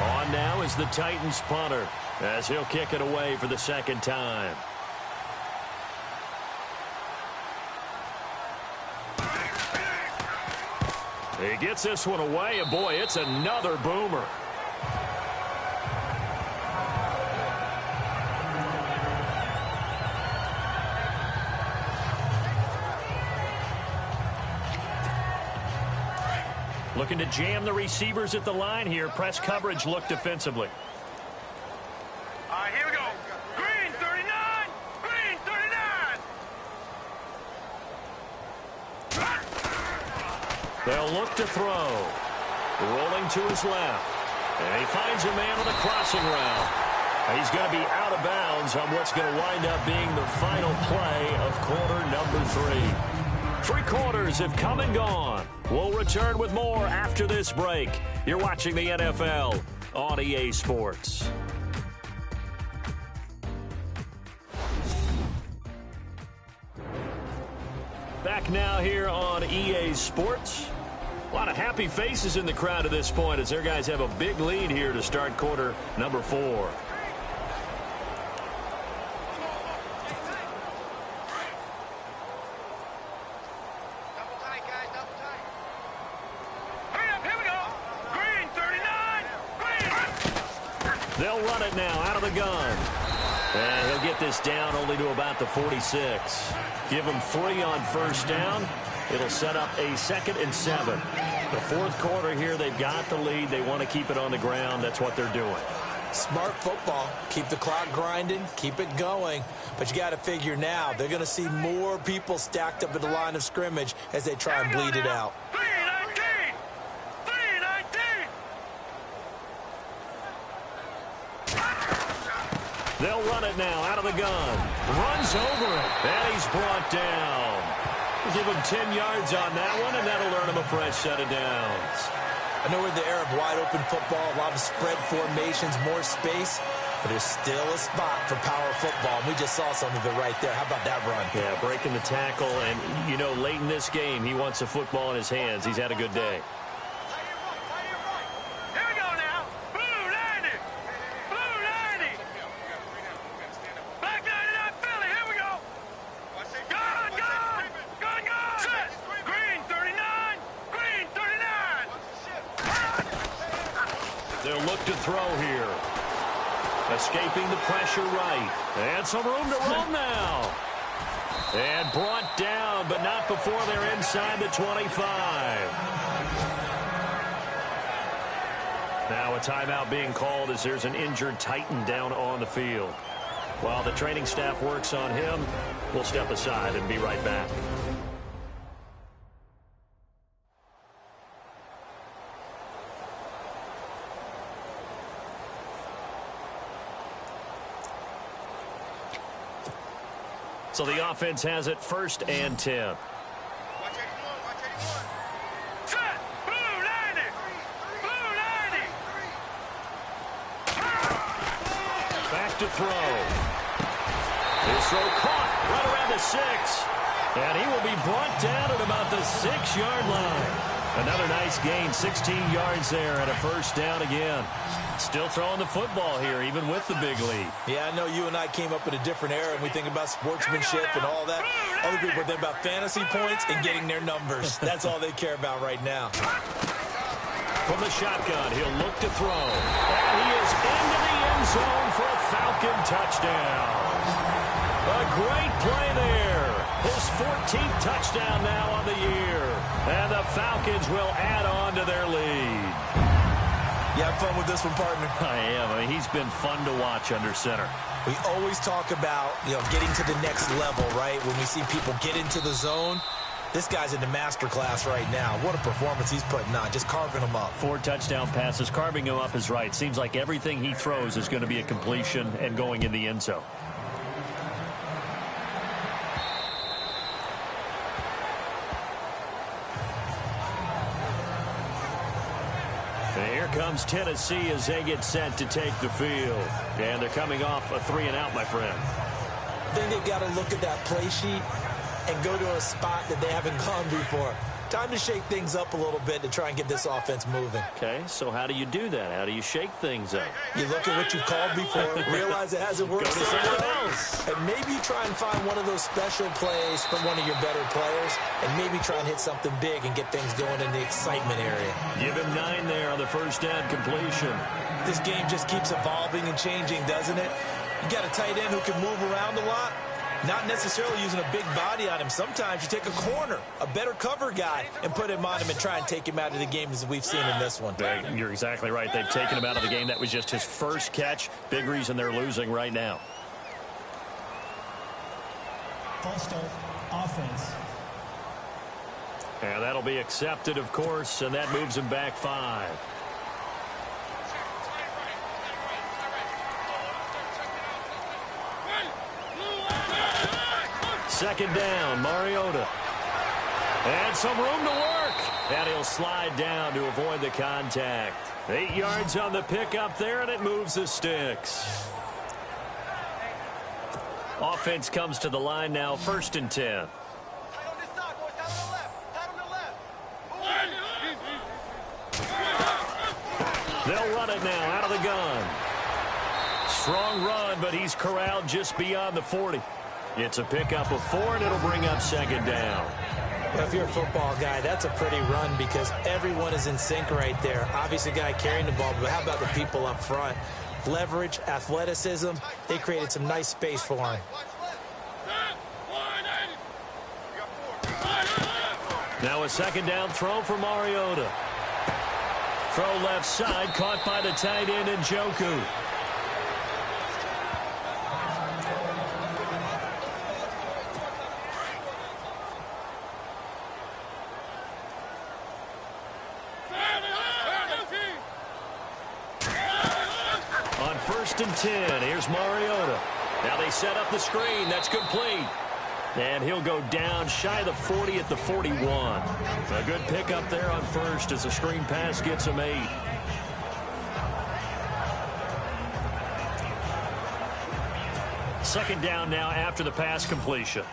On now is the Titans punter, as he'll kick it away for the second time. He gets this one away, and boy, it's another boomer. Looking to jam the receivers at the line here. Press coverage look defensively. All right, here we go. Green 39. Green 39. They'll look to throw. Rolling to his left. And he finds a man on the crossing route. He's going to be out of bounds on what's going to wind up being the final play of quarter number 3. 3 quarters have come and gone. We'll return with more after this break. You're watching the NFL on EA Sports. Back now here on EA Sports. A lot of happy faces in the crowd at this point as their guys have a big lead here to start quarter number 4. They'll run it now out of the gun. And he'll get this down only to about the 46. Give him 3 on first down. It'll set up a 2nd and 7. The 4th quarter here, they've got the lead. They want to keep it on the ground. That's what they're doing. Smart football. Keep the clock grinding. Keep it going. But you got to figure now, they're going to see more people stacked up at the line of scrimmage as they try and bleed it out. They'll run it now out of the gun. Runs over it. And he's brought down. Give him 10 yards on that one, and that'll earn him a fresh set of downs. I know we're in the era of wide-open football, a lot of spread formations, more space, but there's still a spot for power football. We just saw some of it right there. How about that run? Yeah, breaking the tackle, and, you know, late in this game, he wants the football in his hands. He's had a good day. Here we go now. Blue 90. Blue 90. Black to throw here. Escaping the pressure right. And some room to roam now. And brought down, but not before they're inside the 25. Now a timeout being called as there's an injured Titan down on the field. While the training staff works on him, we'll step aside and be right back. So the offense has it 1st and 10. Set. Blue 90. Blue 90. Back to throw. His throw caught right around the 6. And he will be brought down at about the 6-yard line. Another nice gain, 16 yards there and a 1st down again. Still throwing the football here, even with the big lead. Yeah, I know you and I came up in a different era, and we think about sportsmanship and all that. Other people think about fantasy points and getting their numbers. That's all they care about right now. From the shotgun, he'll look to throw. And he is into the end zone for a Falcon touchdown. A great play there. His 14th touchdown now on the year. And the Falcons will add on to their lead. You have fun with this one, partner? I am. I mean, he's been fun to watch under center. We always talk about, getting to the next level, right? When we see people get into the zone, this guy's in the master class right now. What a performance he's putting on, just carving them up. 4 touchdown passes. Carving him up is right. Seems like everything he throws is going to be a completion and going in the end zone. And here comes Tennessee as they get set to take the field. And they're coming off a 3-and-out, my friend. Then they've got to look at that play sheet and go to a spot that they haven't gone before. Time to shake things up a little bit to try and get this offense moving. Okay, so how do you do that? How do you shake things up? You look at what you've called before, realize it hasn't worked Go to someone else. and maybe try and find one of those special plays from one of your better players, and maybe try and hit something big and get things going in the excitement area. Give him 9 there on the 1st down completion. This game just keeps evolving and changing, doesn't it? You got a tight end who can move around a lot. Not necessarily using a big body on him. Sometimes you take a corner, a better cover guy, and put him on him and try and take him out of the game as we've seen in this one. You're exactly right. They've taken him out of the game. That was just his 1st catch. Big reason they're losing right now. False start, offense. And that'll be accepted, of course, and that moves him back 5. Second down, Mariota. And some room to work. And he'll slide down to avoid the contact. 8 yards on the pickup there, and it moves the sticks. Offense comes to the line now, 1st and 10. They'll run it now out of the gun. Strong run, but he's corralled just beyond the 40. It's a pickup of 4, and it'll bring up 2nd down. If you're a football guy, that's a pretty run because everyone is in sync right there. Obviously, the guy carrying the ball, but how about the people up front? Leverage, athleticism, they created some nice space for him. Now a 2nd down throw for Mariota. Throw left side, caught by the tight end Njoku. On 1st and 10, here's Mariota. Now they set up the screen. That's complete. And he'll go down shy of the 40 at the 41. A good pickup there on 1st as the screen pass gets him 8. Second down now after the pass completion.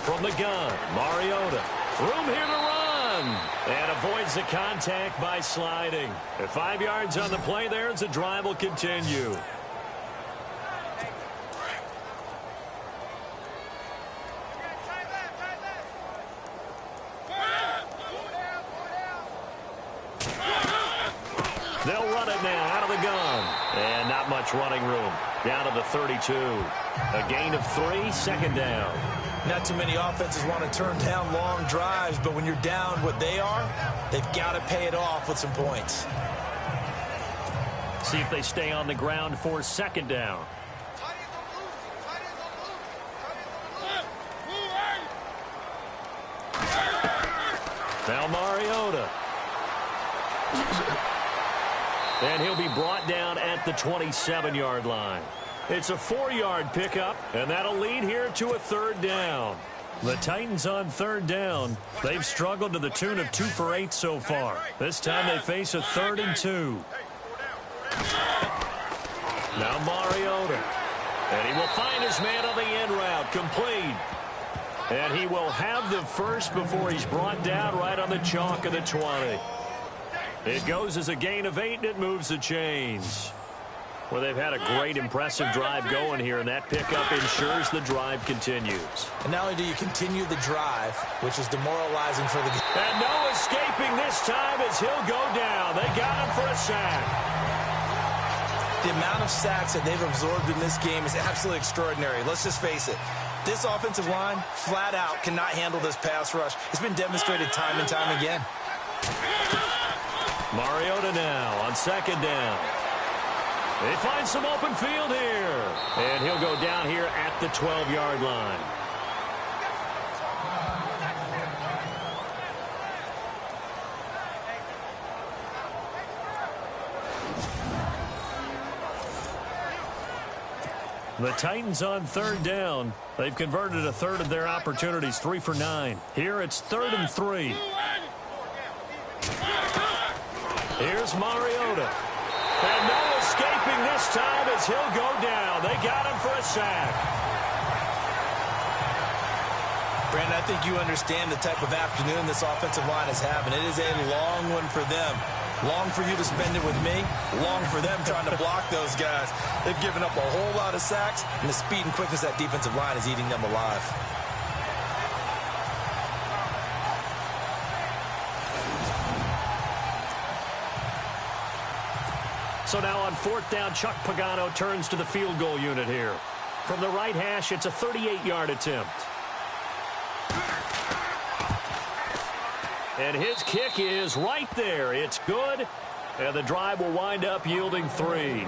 From the gun, Mariota. Room here to run. And avoids the contact by sliding. At 5 yards on the play there as the drive will continue. They'll run it now out of the gun. And not much running room. Down to the 32. A gain of 3, second down. Not too many offenses want to turn down long drives, but when you're down what they are, they've got to pay it off with some points. See if they stay on the ground for second down. Now Mariota. And he'll be brought down at the 27-yard line. It's a 4-yard pickup, and that'll lead here to a third down. The Titans on third down. They've struggled to the tune of 2 for 8 so far. This time they face a 3rd and 2. Now Mariota. And he will find his man on the end route. Complete. And he will have the first before he's brought down right on the chalk of the 20. It goes as a gain of 8, and it moves the chains. Well, they've had a great, impressive drive going here, and that pickup ensures the drive continues. And not only do you continue the drive, which is demoralizing for the game. And no escaping this time as he'll go down. They got him for a sack. The amount of sacks that they've absorbed in this game is absolutely extraordinary. Let's just face it. This offensive line, flat out, cannot handle this pass rush. It's been demonstrated time and time again. Mariota now on second down. They find some open field here. And he'll go down here at the 12-yard line. The Titans on third down. They've converted a third of their opportunities, 3 for 9. Here it's 3rd and 3. Here's Mariota. And no escaping this time as he'll go down. They got him for a sack. Brandon, I think you understand the type of afternoon this offensive line is having. It is a long one for them. Long for you to spend it with me. Long for them trying to block those guys. They've given up a whole lot of sacks, and the speed and quickness of that defensive line is eating them alive. So now on 4th down, Chuck Pagano turns to the field goal unit here. From the right hash, it's a 38-yard attempt. And his kick is right there. It's good, and the drive will wind up yielding 3.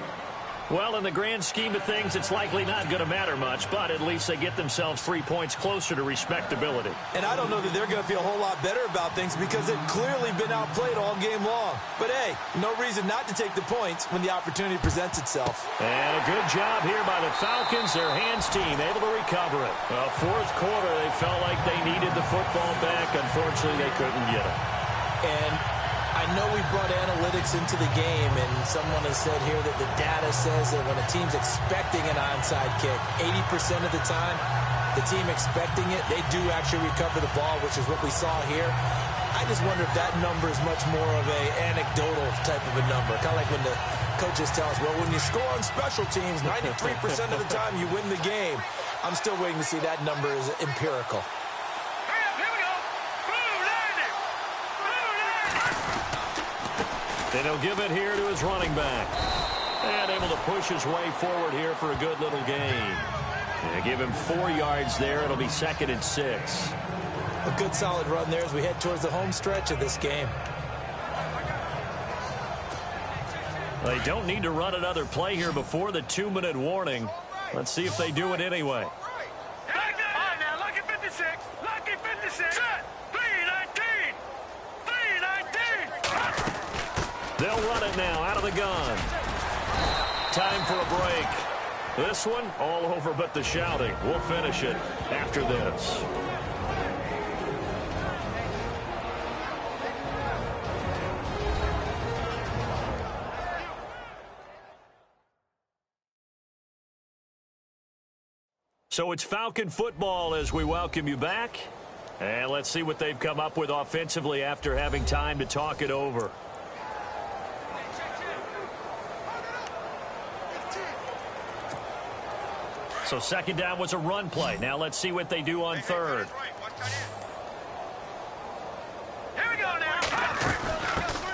Well, in the grand scheme of things, it's likely not going to matter much, but at least they get themselves 3 points closer to respectability. And I don't know that they're going to feel a whole lot better about things because they've clearly been outplayed all game long. But, hey, no reason not to take the points when the opportunity presents itself. And a good job here by the Falcons, their hands team, able to recover it. Well, 4th quarter, they felt like they needed the football back. Unfortunately, they couldn't get it. And I know we brought analytics into the game, and someone has said here that the data says that when a team's expecting an onside kick, 80% of the time, the team expecting it, they do actually recover the ball, which is what we saw here. I just wonder if that number is much more of a anecdotal type of a number, kind of like when the coaches tell us, well, when you score on special teams, 93% of the time you win the game. I'm still waiting to see that number is empirical. And he'll give it here to his running back. And able to push his way forward here for a good little gain. And give him 4 yards there. It'll be 2nd and 6. A good solid run there as we head towards the home stretch of this game. They don't need to run another play here before the 2-minute warning. Let's see if they do it anyway. They'll run it now out of the gun. Time for a break. This one all over but the shouting. We'll finish it after this. So it's Falcon football as we welcome you back. And let's see what they've come up with offensively after having time to talk it over. So 2nd down was a run play. Now let's see what they do on 3rd. Here we go now.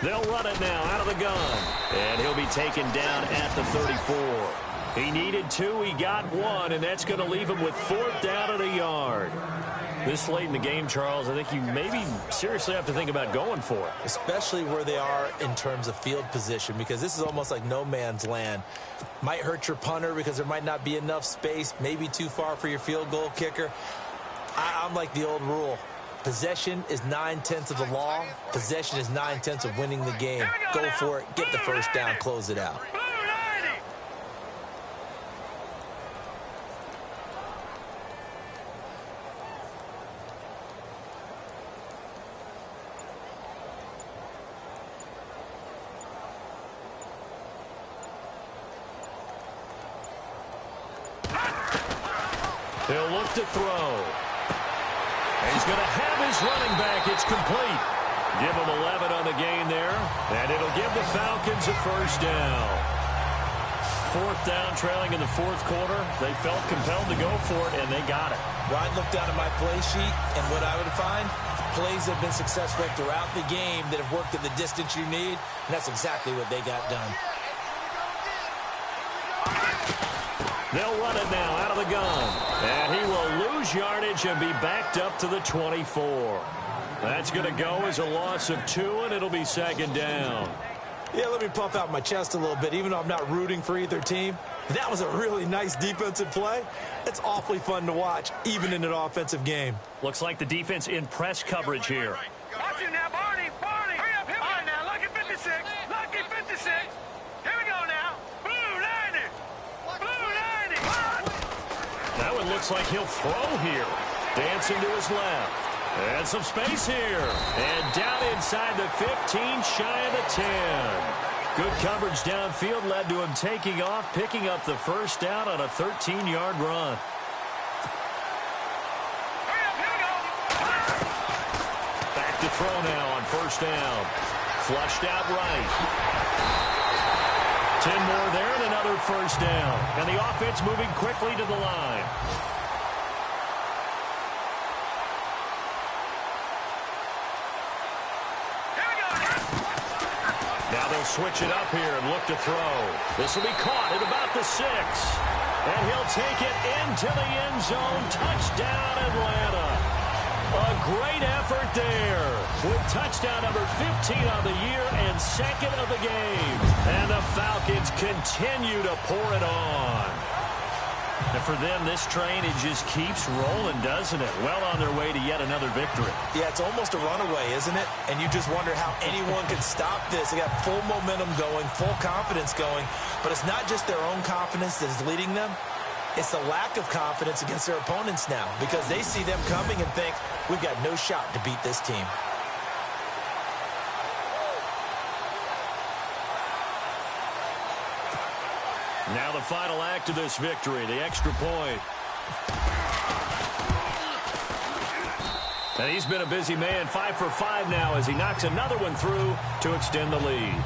They'll run it now out of the gun. And he'll be taken down at the 34. He needed 2, he got 1, and that's going to leave him with 4th down and a yard. This late in the game, Charles, I think you maybe seriously have to think about going for it. Especially where they are in terms of field position, because this is almost like no man's land. Might hurt your punter because there might not be enough space, maybe too far for your field goal kicker. I'm like the old rule. Possession is 9/10 of the law. Possession is 9/10 of winning the game. Go for it. Get the first down. Close it out. He'll look to throw. And he's going to have his running back. It's complete. Give him 11 on the gain there. And it'll give the Falcons a first down. 4th down, trailing in the 4th quarter. They felt compelled to go for it, and they got it. Ryan looked down at my play sheet, and what I would find, plays have been successful throughout the game that have worked at the distance you need, and that's exactly what they got done. They'll run it now out of the gun. And he will lose yardage and be backed up to the 24. That's going to go as a loss of 2, and it'll be 2nd down. Yeah, let me puff out my chest a little bit, even though I'm not rooting for either team. That was a really nice defensive play. It's awfully fun to watch, even in an offensive game. Looks like the defense in press coverage here. Watch it now, Barney. Barney. Hurry up, hurry up. All right, now, lucky 56. Lucky 56. Here we go now. Blue 90. Blue 90. That one looks like he'll throw here. Dancing to his left. And some space here. And down inside the 15, shy of the 10. Good coverage downfield led to him taking off, picking up the first down on a 13-yard run. Back to throw now on first down. Flushed out right. 10 more there and another first down. And the offense moving quickly to the line. Now they'll switch it up here and look to throw. This will be caught at about the 6. And he'll take it into the end zone. Touchdown, Atlanta. A great effort there. With touchdown number 15 on the year and 2nd of the game. And the Falcons continue to pour it on. And for them, this train, it just keeps rolling, doesn't it? Well on their way to yet another victory. Yeah, it's almost a runaway, isn't it? And you just wonder how anyone can stop this. They got full momentum going, full confidence going. But it's not just their own confidence that is leading them. It's the lack of confidence against their opponents now, because they see them coming and think, we've got no shot to beat this team. Now the final act of this victory, the extra point. And he's been a busy man, 5 for 5 now as he knocks another one through to extend the lead.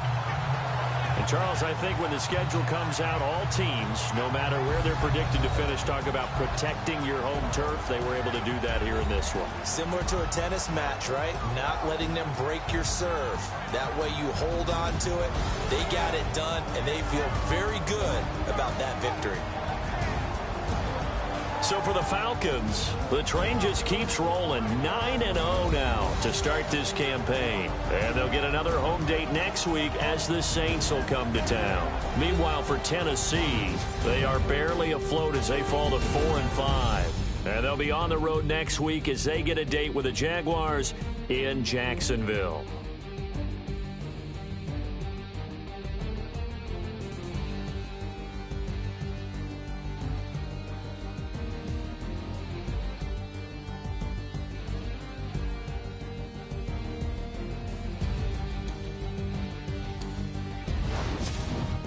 And, Charles, I think when the schedule comes out, all teams, no matter where they're predicted to finish, talk about protecting your home turf. They were able to do that here in this one. Similar to a tennis match, right? Not letting them break your serve. That way you hold on to it. They got it done, and they feel very good about that victory. So for the Falcons, the train just keeps rolling 9-0 now to start this campaign. And they'll get another home date next week as the Saints will come to town. Meanwhile, for Tennessee, they are barely afloat as they fall to 4-5. And they'll be on the road next week as they get a date with the Jaguars in Jacksonville.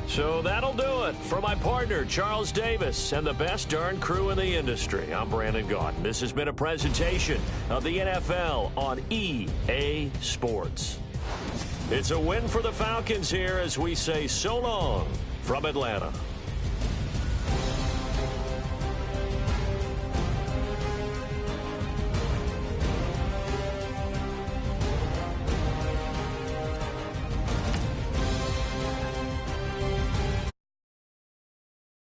So that'll do it for my partner, Charles Davis, and the best darn crew in the industry. I'm Brandon Gaudin. This has been a presentation of the NFL on EA Sports. It's a win for the Falcons here as we say so long from Atlanta.